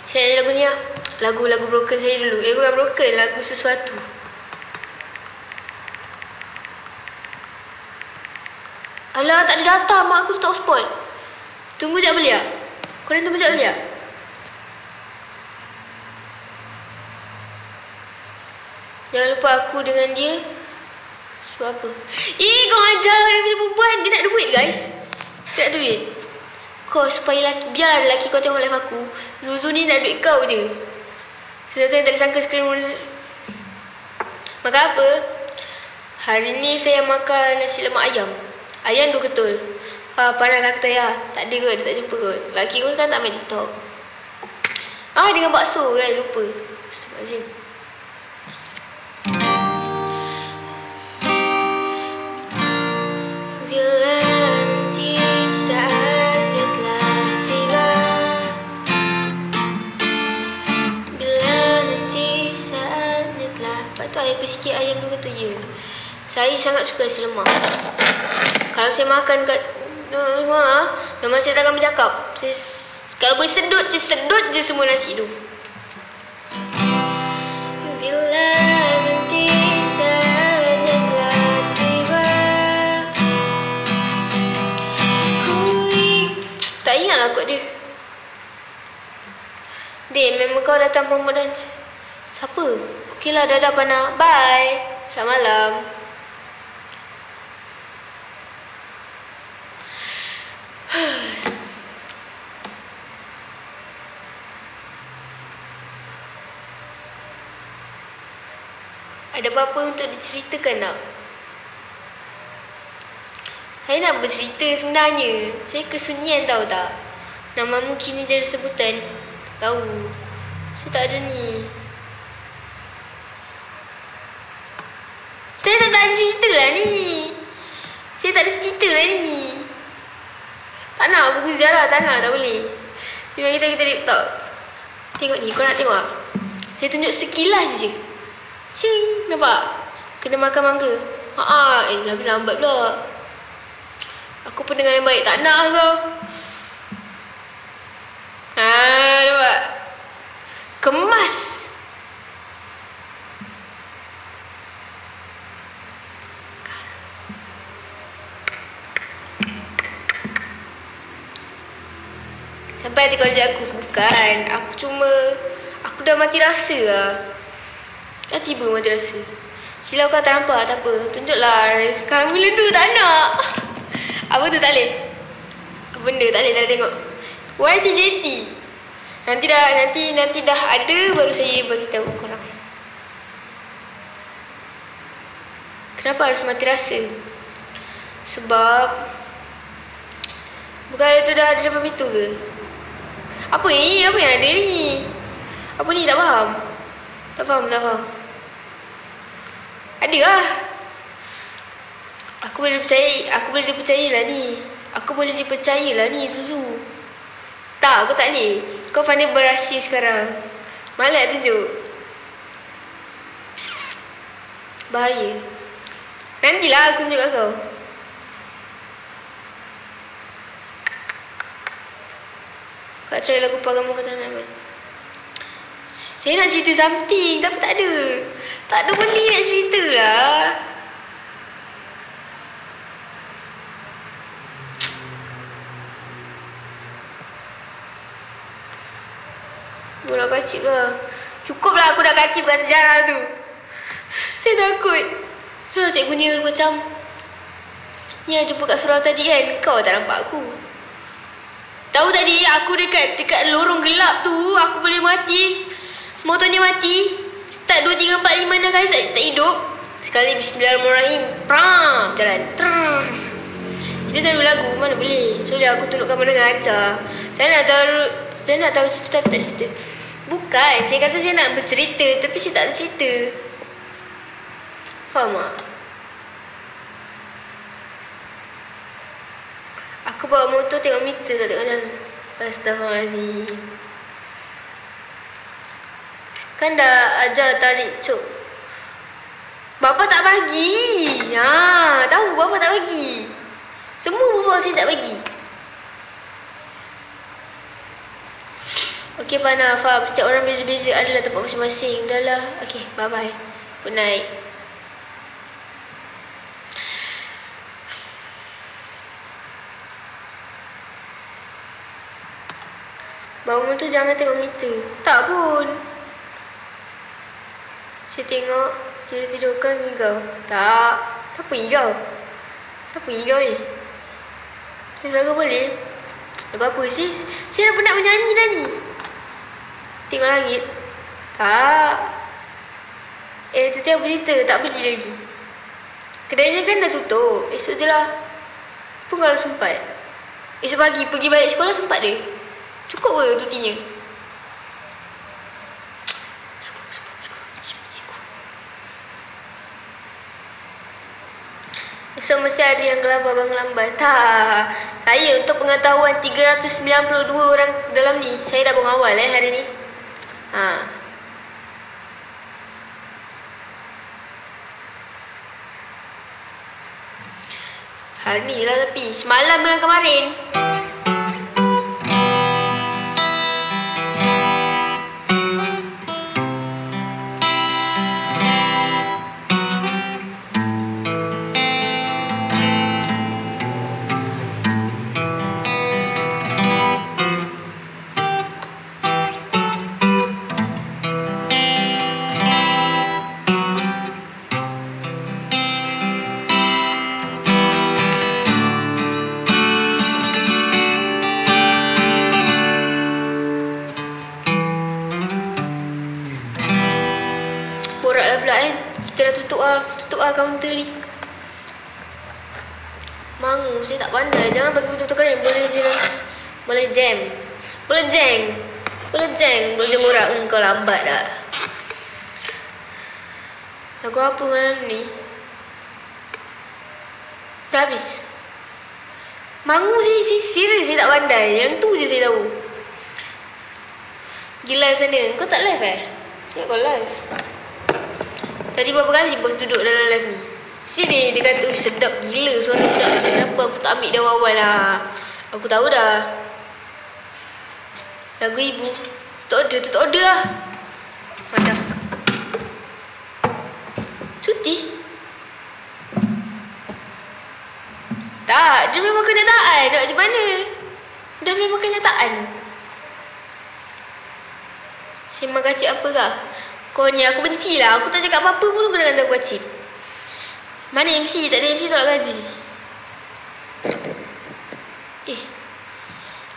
Saya ada lagu ni lah. Lagu-lagu broken saya dulu. Bukan broken, lagu sesuatu. Alah, tak ada data. Mak aku tak hotspot. Tunggu sekejap boleh tak? Korang tunggu sekejap boleh tak? Jangan lupa aku dengan dia. Sebab apa? Kau ajar yang punya perempuan. Dia nak duit guys. Dia nak duit. Kau supaya laki, biarlah lelaki kau tengok live aku. Zuzu ni nak duit kau je. Sesuatu yang tak disangka skrin. Makan apa? Hari ni saya makan nasi lemak ayam. Ayam 2 ketul. Pandang kata ya. Tak ada kot, dia tak jumpa kot. Lelaki kau kan tak main TikTok. Dengan bakso kan, lupa. Astagfirullahaladzim. Bila nanti saatnya telah tiba, bila nanti saatnya telah. Lepas tu ayam sikit ayam 2 ketul je. Saya sangat suka nasi lemak. Kalau saya makan kat rumah, memang saya takkan bercakap. Saya, kalau boleh sedut je semua nasi tu. Bila nanti saatnya telah tiba. Tak ingat lah kot dia. Dek, memang kau datang promo dan siapa? Okeylah, dadah Pana. Bye. Selamat malam. Ada apa-apa untuk diceritakan tak? Saya nak bercerita sebenarnya. Saya kesunyian tahu tak? Namamu kini jadi sebutan. Tahu. Saya tak ada ni. Saya tak ada cerita lah ni. Saya tak ada cerita lah ni. Tak nak buku sejarah, tak nak, tak boleh. Sebenarnya kita tak. Tengok ni, kau nak tengok tak? Saya tunjuk sekilas je. Cing, nampak? Kena makan mangga. Lebih lambat pula. Aku pendengar yang baik, tak nak kau. Nampak? Kemas. Sampai hati kau ajak aku. Bukan. Aku dah mati rasa lah. Dah tiba mati rasa. Silau kau tak nampak, tak apa. Tunjuklah. Kamila tu tak nak. Apa tu tak boleh? Apa benda tak boleh tengok. YTJT. Nanti dah ada baru saya bagi tahu korang. Kenapa harus mati rasa? Sebab bukan itu dah ada depan pintu ke? Apa ni? Apa yang ada ni? Apa ni? Tak faham. Tak faham. Ada lah. Aku boleh dipercayalah ni. Aku boleh dipercayalah ni, Suzu. Tak, aku tak boleh. Kau pandai berahsia sekarang. Malas tunjuk. Bahaya. Nantilah aku tunjuk kat kau. Kak try lagu Pagamu Kata Nama. Saya nak cerita something tapi tak ada. Tak ada benda nak cerita lah. Mula kacip lah. Cukup lah aku dah kacip kat sejarah tu. Saya takut. Itulah cikgunya macam, ni yang jumpa kat surau tadi kan, kau tak nampak aku. Tahu tadi aku dekat lorong gelap tu, aku boleh mati. Motornya mati. Start 2, 3, 4, 5, 6 kali tak hidup. Sekali bismillahirrahmanirrahim, pram, jalan. Jadi saya berlagu, mana boleh. Soalnya aku tundukkan mendengar ajar. Saya nak tahu cerita tapi tak cerita. Bukan, saya kata saya nak bercerita tapi saya tak ada cerita. Faham tak? Aku bawa motor tengok meter tak tengok jalan. Astaghfirullahaladzim. Kan dah ajar tarik cok. Bapa tak bagi. Tahu bapa tak bagi. Semua bapa saya tak bagi. Okey Pana, faham. Setiap orang beza-beza, adalah tempat masing-masing. Dah lah. Okey, bye-bye. Good night. Bangun tu jangan tengok meter. Tak pun. Saya tengok tidur kan ngigau. Tak. Siapa ngigau? Siapa ngigau ni? Lagu boleh? Lagu apa sis? Saya dah penat menyanyi dah ni. Tengok langit. Tak. Tu tiap berita. Tak beli lagi. Kedainya kan dah tutup. Esok je lah. Pun kalau sempat. Esok pagi pergi balik sekolah sempat dia. Cukup ke tutinya? Esok mesti ada yang gelabah bangun lambat. Tak. Saya untuk pengetahuan 392 orang dalam ni. Saya dah bangun awal hari ni. Hari ni lah tapi. Semalam dengan kemarin. Borak lah pula kan. Kita dah tutup lah kaunter ni. Mangu, saya tak pandai. Jangan bagi betul-betul kering. Boleh je nanti. Boleh jam. Boleh jam borak. Kau lambat dah. Lagu apa malam ni? Dah habis. Mangu serius saya tak pandai. Yang tu je saya tahu. Pergi live sana. Kau tak live Ingat kau live. Tadi berapa kali bos duduk dalam live ni? Sini dia kata sedap gila suara budak. Kenapa aku tak ambil dia awal lah. Aku tahu dah. Lagu ibu. Tutup order lah. Mana? Cuti? Tak, dia memang kenyataan. Nak macam mana? Dah memang kenyataan. Sembang kacik apa kah? Kau ni aku benci lah. Aku tak cakap apa-apa pun kena kata aku kacik. Mana MC? Tak ada MC tolak gaji.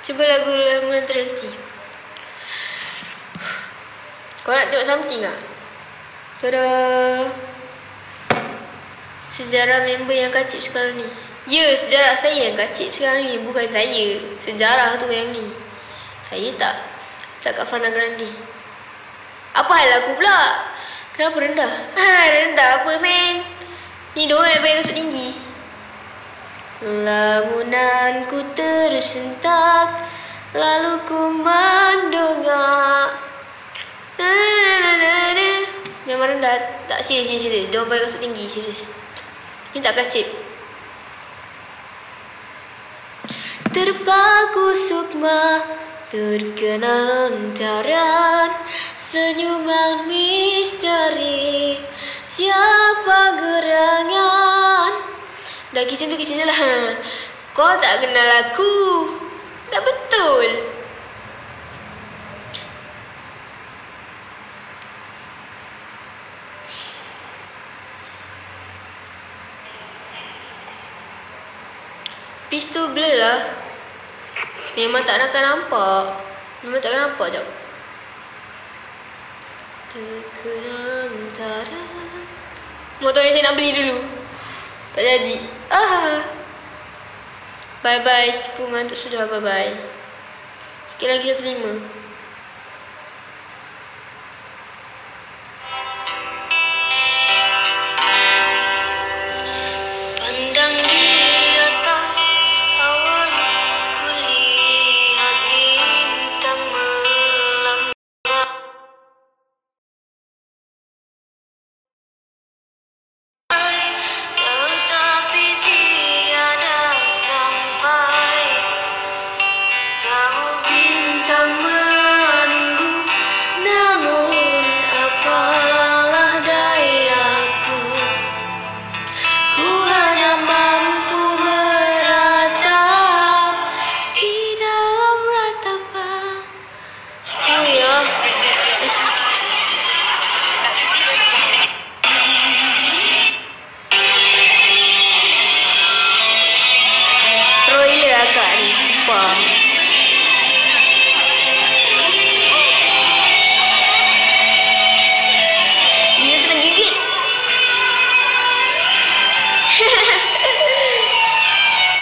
Cuba lagu terhenti. Kau nak tengok something tak? Tada. Sejarah member yang kacip sekarang ni. Ya, sejarah saya yang kacip sekarang ni. Bukan saya. Sejarah tu yang ni. Saya tak. Tak kat Fana Grande. Apa hal aku pula? Kenapa rendah? Rendah apa men? Ni diorang yang bayar kasut tinggi. Lamunanku tersentak, lalu ku mendongak. Memang rendah. Tak, serius. Diorang bayar kasut tinggi, serius. Ni tak kacip. Terpaku sukma, terkenal lontaran, senyuman misteri, siapa gerangan. Dah kitchen tu kitchen je lah. Kau tak kenal aku. Dah betul. Peace tu blur lah. Memang tak akan nampak. Memang tak akan nampak jap. Terkena antara. Motor yang saya nak beli dulu. Tak jadi. Bye bye. Sipu ngantuk sudah. Bye bye. Sikit lagi 1.5.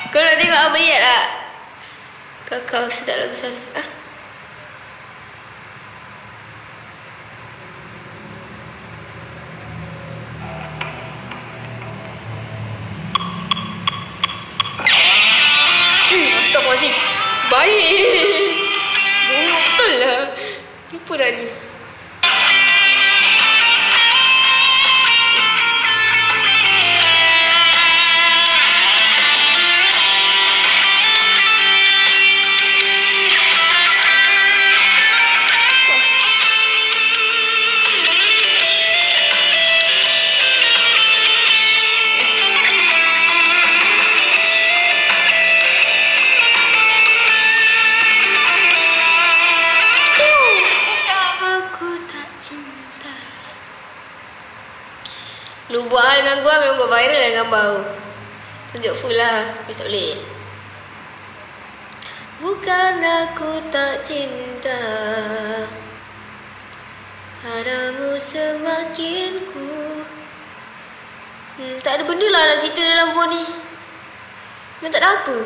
Kau nak tengok Abang Yat tak? Kakao sedap lagu sana. Astaghfirullahaladzim. Sebaik. Bongok betul lah. Lupa dah ni. Lu buat hal dengan gua memang gua viral lah gambar tu. Tunjuk full lah. Tapi tak boleh. Bukan aku tak cinta, padamu semakin ku. Tak ada benda lah nak cerita dalam phone ni. Memang tak ada apa.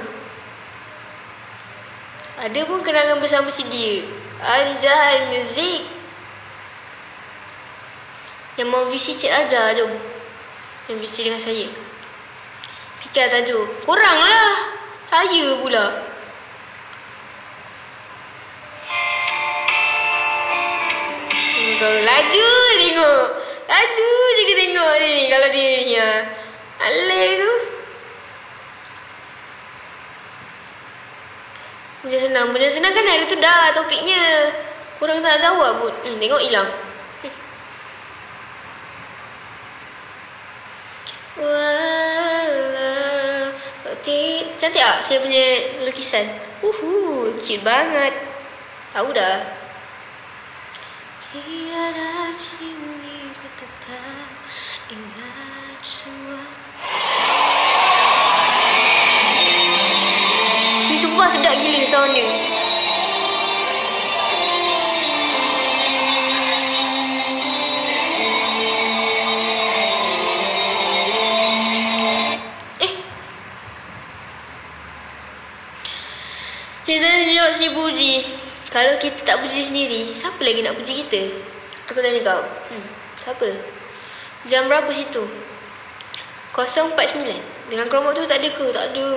Ada pun kenangan bersama si dia. Anjay muzik. Yang mau VC cik ajar jom. Yang VC dengan saya. Fikir tajuk. Korang lah. Saya pula. Kau laju tengok. Laju je kita tengok dia ni. Kalau dia ni ya. Alih tu. Macam senang kan hari tu dah topiknya. Korang tak jawab pun. Tengok hilang. Walau cantik tak saya punya lukisan? Cute banget. Tahu dah. Tiada di sini ku tetap ingat semua. Ni sumpah sedap gila sound dia. Cinta tunjuk sini puji. Kalau kita tak puji sendiri, siapa lagi nak puji kita? Aku tanya kau. Siapa? Jam berapa situ? 049. Dengan kelompok tu tak ada ke? Tak ada.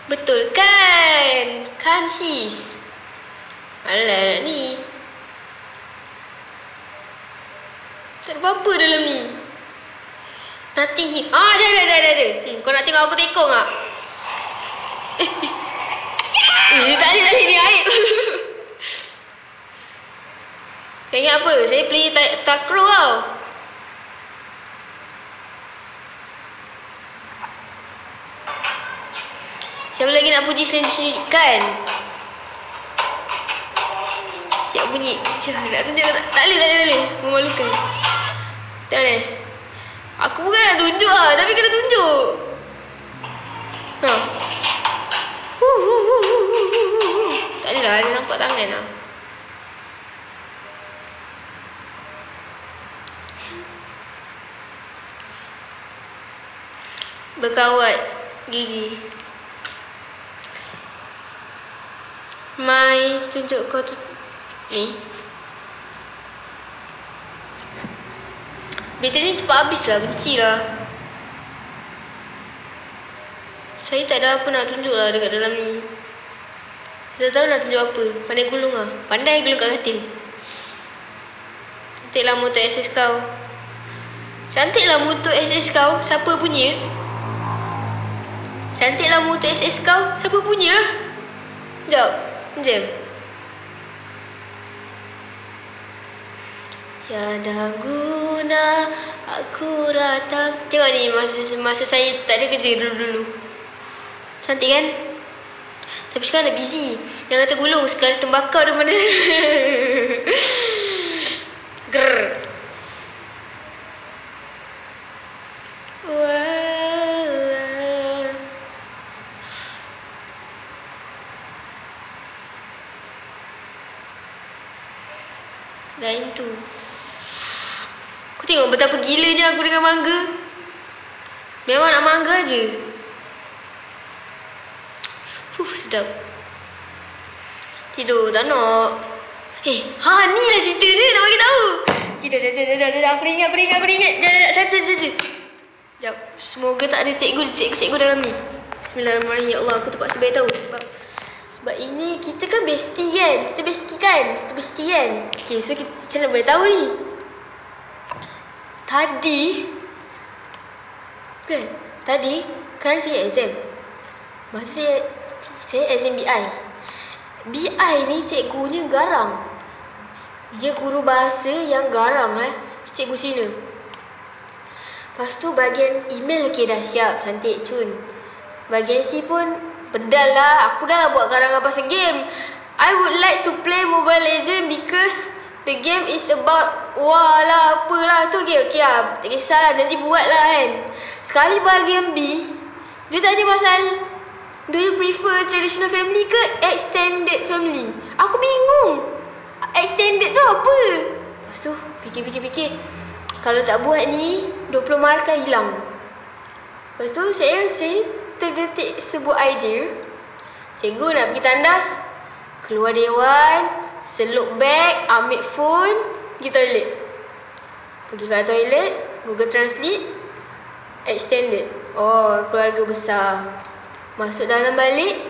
Betul kan? Kan sis? Alah ni. Tak ada apa-apa dalam ni. Nothing here. Ada. Kau nak tengok aku tekong tak? Tak ada ni air. Kau ingat apa? Saya play takraw tau. Siapa lagi nak puji sendiri kan? Siap bunyi. Nak tunjuk tak? Tak boleh. Memalukan. Tak boleh. Aku bukan nak tunjuk lah. Tapi kena tunjuk. Ha. Tak adalah, dia nampak tangan lah. Berkawat gigi. Mai, tunjuk kau tu. Ni. Bateri ni cepat habis lah, benci lah. Saya tak ada apa nak tunjuk lah dekat dalam ni. Saya tahu nak tunjuk apa. Pandai gulung lah. Pandai gulung kat katil. Cantiklah motor SS kau. Cantiklah motor SS kau. Siapa punya? Cantiklah motor SS kau. Siapa punya? Sekejap. Jam. Tiada guna aku ratap. Tengok ni masa saya tak ada kerja dulu-dulu. Cantik kan? Tapi sekarang dah busy. Yang kata gulung sekali tembakau dah mana. Grrr. Lain tu. Kau tengok betapa gilanya aku dengan mangga. Memang nak mangga je. Sedap. Tidur tak nak. Ni lah cerita dia nak bagi tahu. Kita aku dah ingat. Sekejap. Semoga tak ada cikgu dalam ni. Bismillahirrahmanirrahim. Ya Allah, aku terpaksa bagi tahu. Sebab ini kita kan bestie kan. Kita bestie kan. Okay, so kita nak bagi tahu ni. Tadi kan saya exam. Masa saya exam BI. BI ni cikgunya garang. Dia guru bahasa yang garang Cikgu Sina. Lepas tu bahagian email dah siap. Cantik cun. Bahagian C pun pedal lah. Aku dah buat garangan pasal game. I would like to play Mobile Legends because the game is about apalah tu. Okay lah. Tak kisahlah, nanti buat lah kan. Sekali bahagian B, dia tanya pasal do you prefer traditional family ke extended family? Aku bingung. Extended tu apa? Lepas tu fikir. Kalau tak buat ni 20 markah hilang. Lepas tu saya terdetik sebuah idea. Cikgu nak pergi tandas, keluar dewan, seluk beg, ambil phone, pergi toilet. Pergi kat toilet, Google Translate, extended. Oh, keluarga besar. Masuk dalam balik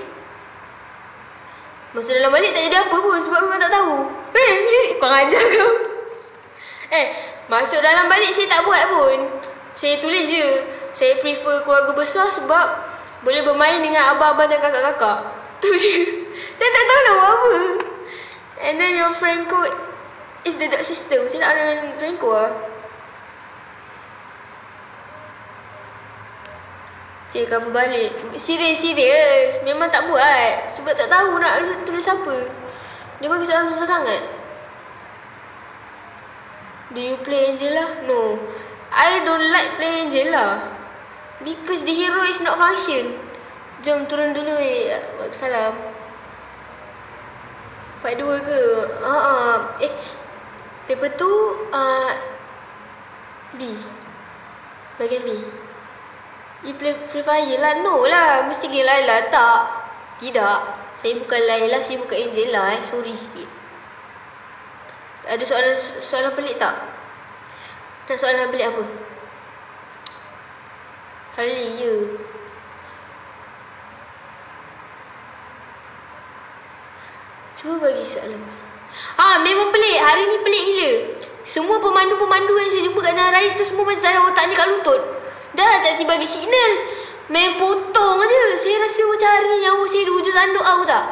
tak jadi apa pun sebab memang tak tahu. Kau ajar kau. Masuk dalam balik saya tak buat pun. Saya tulis je. Saya prefer keluarga besar sebab boleh bermain dengan abang-abang dan kakak-kakak. Tu je. Saya tak tahu nak buat apa. And then your friend code is the dot system. Saya tak ada friend code lah. Cik cover balik. Serius. Memang tak buat. Sebab tak tahu nak tulis apa. Dia bagi soalan susah sangat. Do you play Angela? No. I don't like play Angela. Because the hero is not function. Jom turun dulu Waalaikumsalam. Part 2 ke? Paper 2 B. Bagian B. You play Free Fire lah. No lah. Mesti game Layla. Tak. Tidak. Saya bukan Layla. Saya bukan Angela. Sorry sikit. Ada soalan pelik tak? Dan soalan pelik apa? Harley, ya. Cuba bagi soalan. Memang pelik. Hari ni pelik gila. Semua pemandu-pemandu yang saya jumpa kat jalan raya tu semua macam taruh otaknya kat lutut. Dah lah tak bagi signal. Main potong je. Saya rasa macam hari ni nyawa saya di hujung tanduk tahu tak?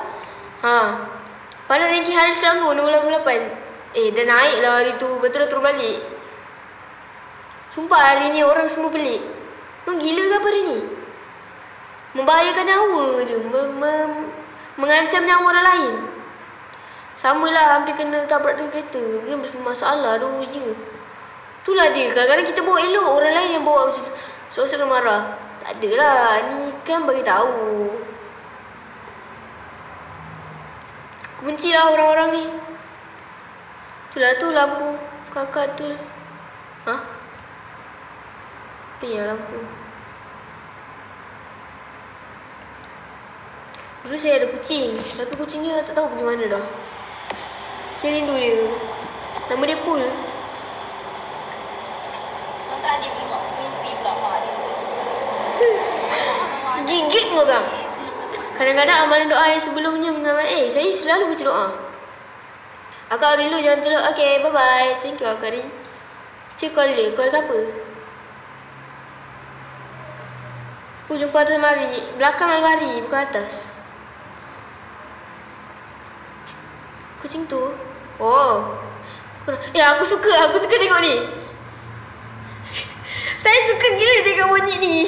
Pada ranking hari Selangor nombor 88. Dah naik lah hari tu. Betul dah turun balik. Sumpah hari ni orang semua pelik. Gila ke apa hari ni? Membahayakan nyawa je. Mengancam nyawa orang lain. Samalah hampir kena tabrak dengan kereta. Dia masalah tu je. Itulah dia. Kadang-kadang kita bawa elok. Orang lain yang bawa macam tu. So, saya kena marah. Tak Tak adalah. Ni kan bagi tahu. Aku benci lah orang-orang ni. Itulah tu lampu kakak tu. Ha? Apa ya lampu? Dulu saya ada kucing. Tapi kucingnya tak tahu pergi mana dah. Saya rindu dia. Nama dia Pul. Mantap dia pula mimpi pula mak dia. Gigit kau kan? Kadang-kadang amalan doa yang sebelumnya mengamal. Saya selalu baca doa. Akak Rin dulu jangan terlalu. Okay, bye-bye. Thank you Akak Rin. Cik call dia. Call siapa? Aku jumpa atas almari. Belakang almari, bukan atas. Kucing tu. Oh. Ya, aku suka tengok ni. Saya suka gila tengok monyet ni.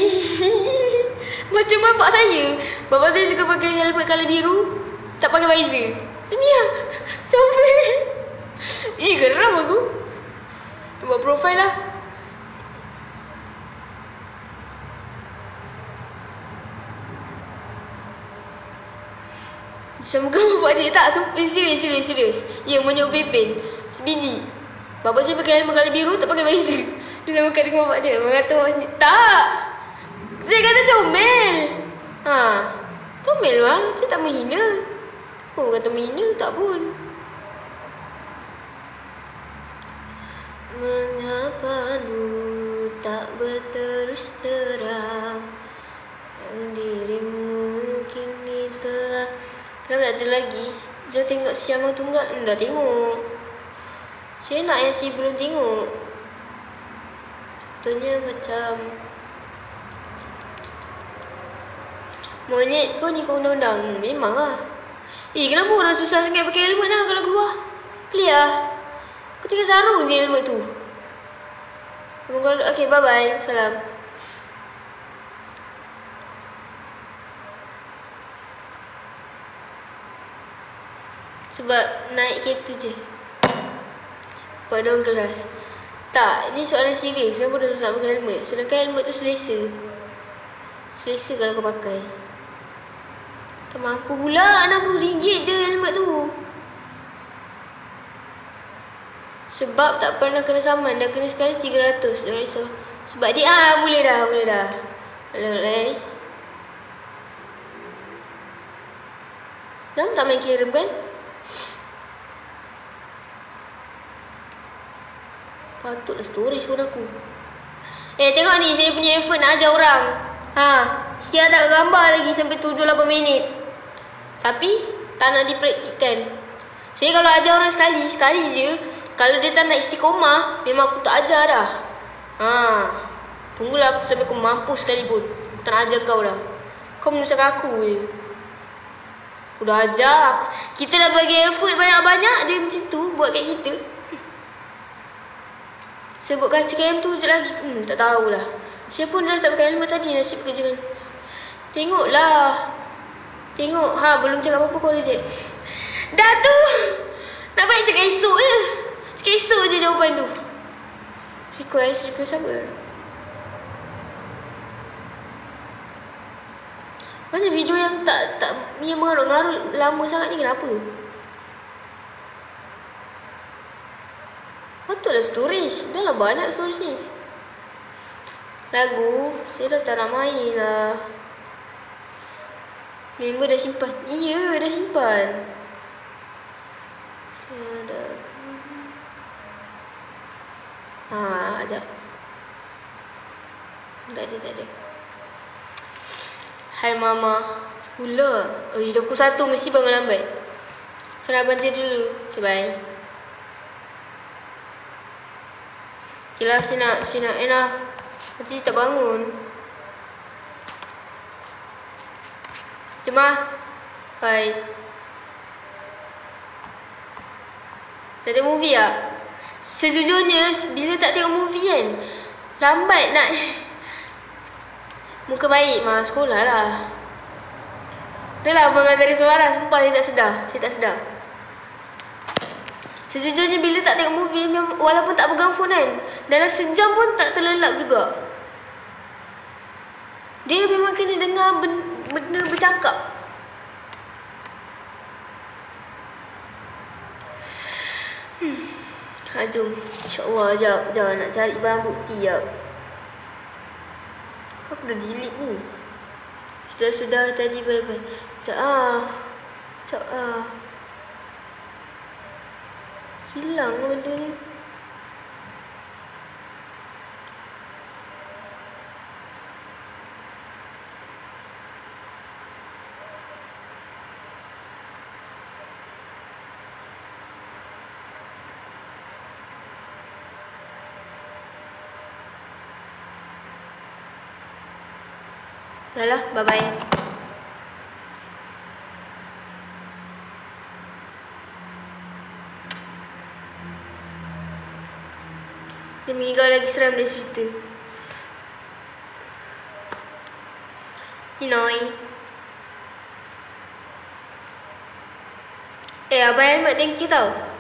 Macam bapak saya. Bapak saya suka pakai helmet colour biru, tak pakai visor. Macam ni lah. Comel. Geram aku. Buat profile lah. Semoga bapak dia tak. Serius. Ya, monyet pepin. Sebiji. Bapak saya pakai helmet colour biru, tak pakai visor. Dia sama kat dengan bapak dia. Mengata bapak sini. Tak. Saya kata comel. Comel lah. Saya tak menghina. Oh, kata menghina. Tak pun. Mengapa dulu tak berterus terang yang dirimu kini telah. Kenapa tak ada lagi? Jangan tengok si Amang Tunggal. Dah tengok. Saya nak yang si belum tengok. Contohnya macam monyet pun ikut undang-undang. Memang lah. Kenapa orang susah sangat pakai helmet lah kalau keluar? Pelik lah. Aku tinggal sarung je helmet tu. Okay, bye-bye. Salam. Sebab naik kereta je. Pada orang kelas. Tak, ini soalan serius. Kenapa dia susah pakai helmet? Sedangkan helmet tu selesa. Selesa kalau kau pakai. Tak mampu pula. RM60 je helmet tu. Sebab tak pernah kena saman. Dah kena sekali 300. Dah risau. Sebab dia boleh dah. Boleh. Dah tak main kira kan? Patutlah storage phone aku. Tengok ni, saya punya effort nak ajar orang. Saya tak gambar lagi sampai 7-8 minit. Tapi tak nak dipraktikkan. Saya kalau ajar orang sekali je. Kalau dia tak nak istiqomah, memang aku tak ajar dah. Tunggulah aku sampai aku mampus sekalipun. Aku tak nak ajar kau dah. Kau menyusahkan aku je. Aku dah ajar. Kita dah bagi effort banyak-banyak. Dia macam tu buat kat kita. Sebut kaca KM tu je lagi. Tak tahulah. Saya pun dah tak pakai helmet tadi. Nasib kerja kan. Tengoklah. Tengok. Belum cakap apa-apa kau reject. Dah tu. Nak baik cakap esok je. Cakap esok je jawapan tu. Request apa? Mana video yang tak yang mengarut-ngarut lama sangat ni kenapa? Patutlah storage. Dah lah banyak storage ni. Lagu saya dah tak nak main lah. Member dah simpan. Iya, dah simpan. Sekejap. Tak ada. Hai Mama. Pula. Dah pukul 1 mesti bangun lambat. Kena abang tidur dulu. Okay, bye. Okay lah, saya nak enak. Nanti tak bangun. Jom lah. Bye. Dah tengok movie tak? Sejujurnya, bila tak tengok movie kan, lambat nak. Muka baik mah, sekolah lah. Dah lah abang dari keluaran, sumpah saya tak sedar. Sejujurnya bila tak tengok movie, walaupun tak pegang phone kan, dalam sejam pun tak terlelap juga. Dia memang kena dengar benda bercakap. Jom. InsyaAllah. Jom nak cari barang bukti jap. Kau dah delete ni. Sudah tadi bye-bye. Sekejap hilang benda ni. Dah lah, bye-bye. Demi kau lagi seram dari cerita. Ninoi. Abang Helmet thank you tau.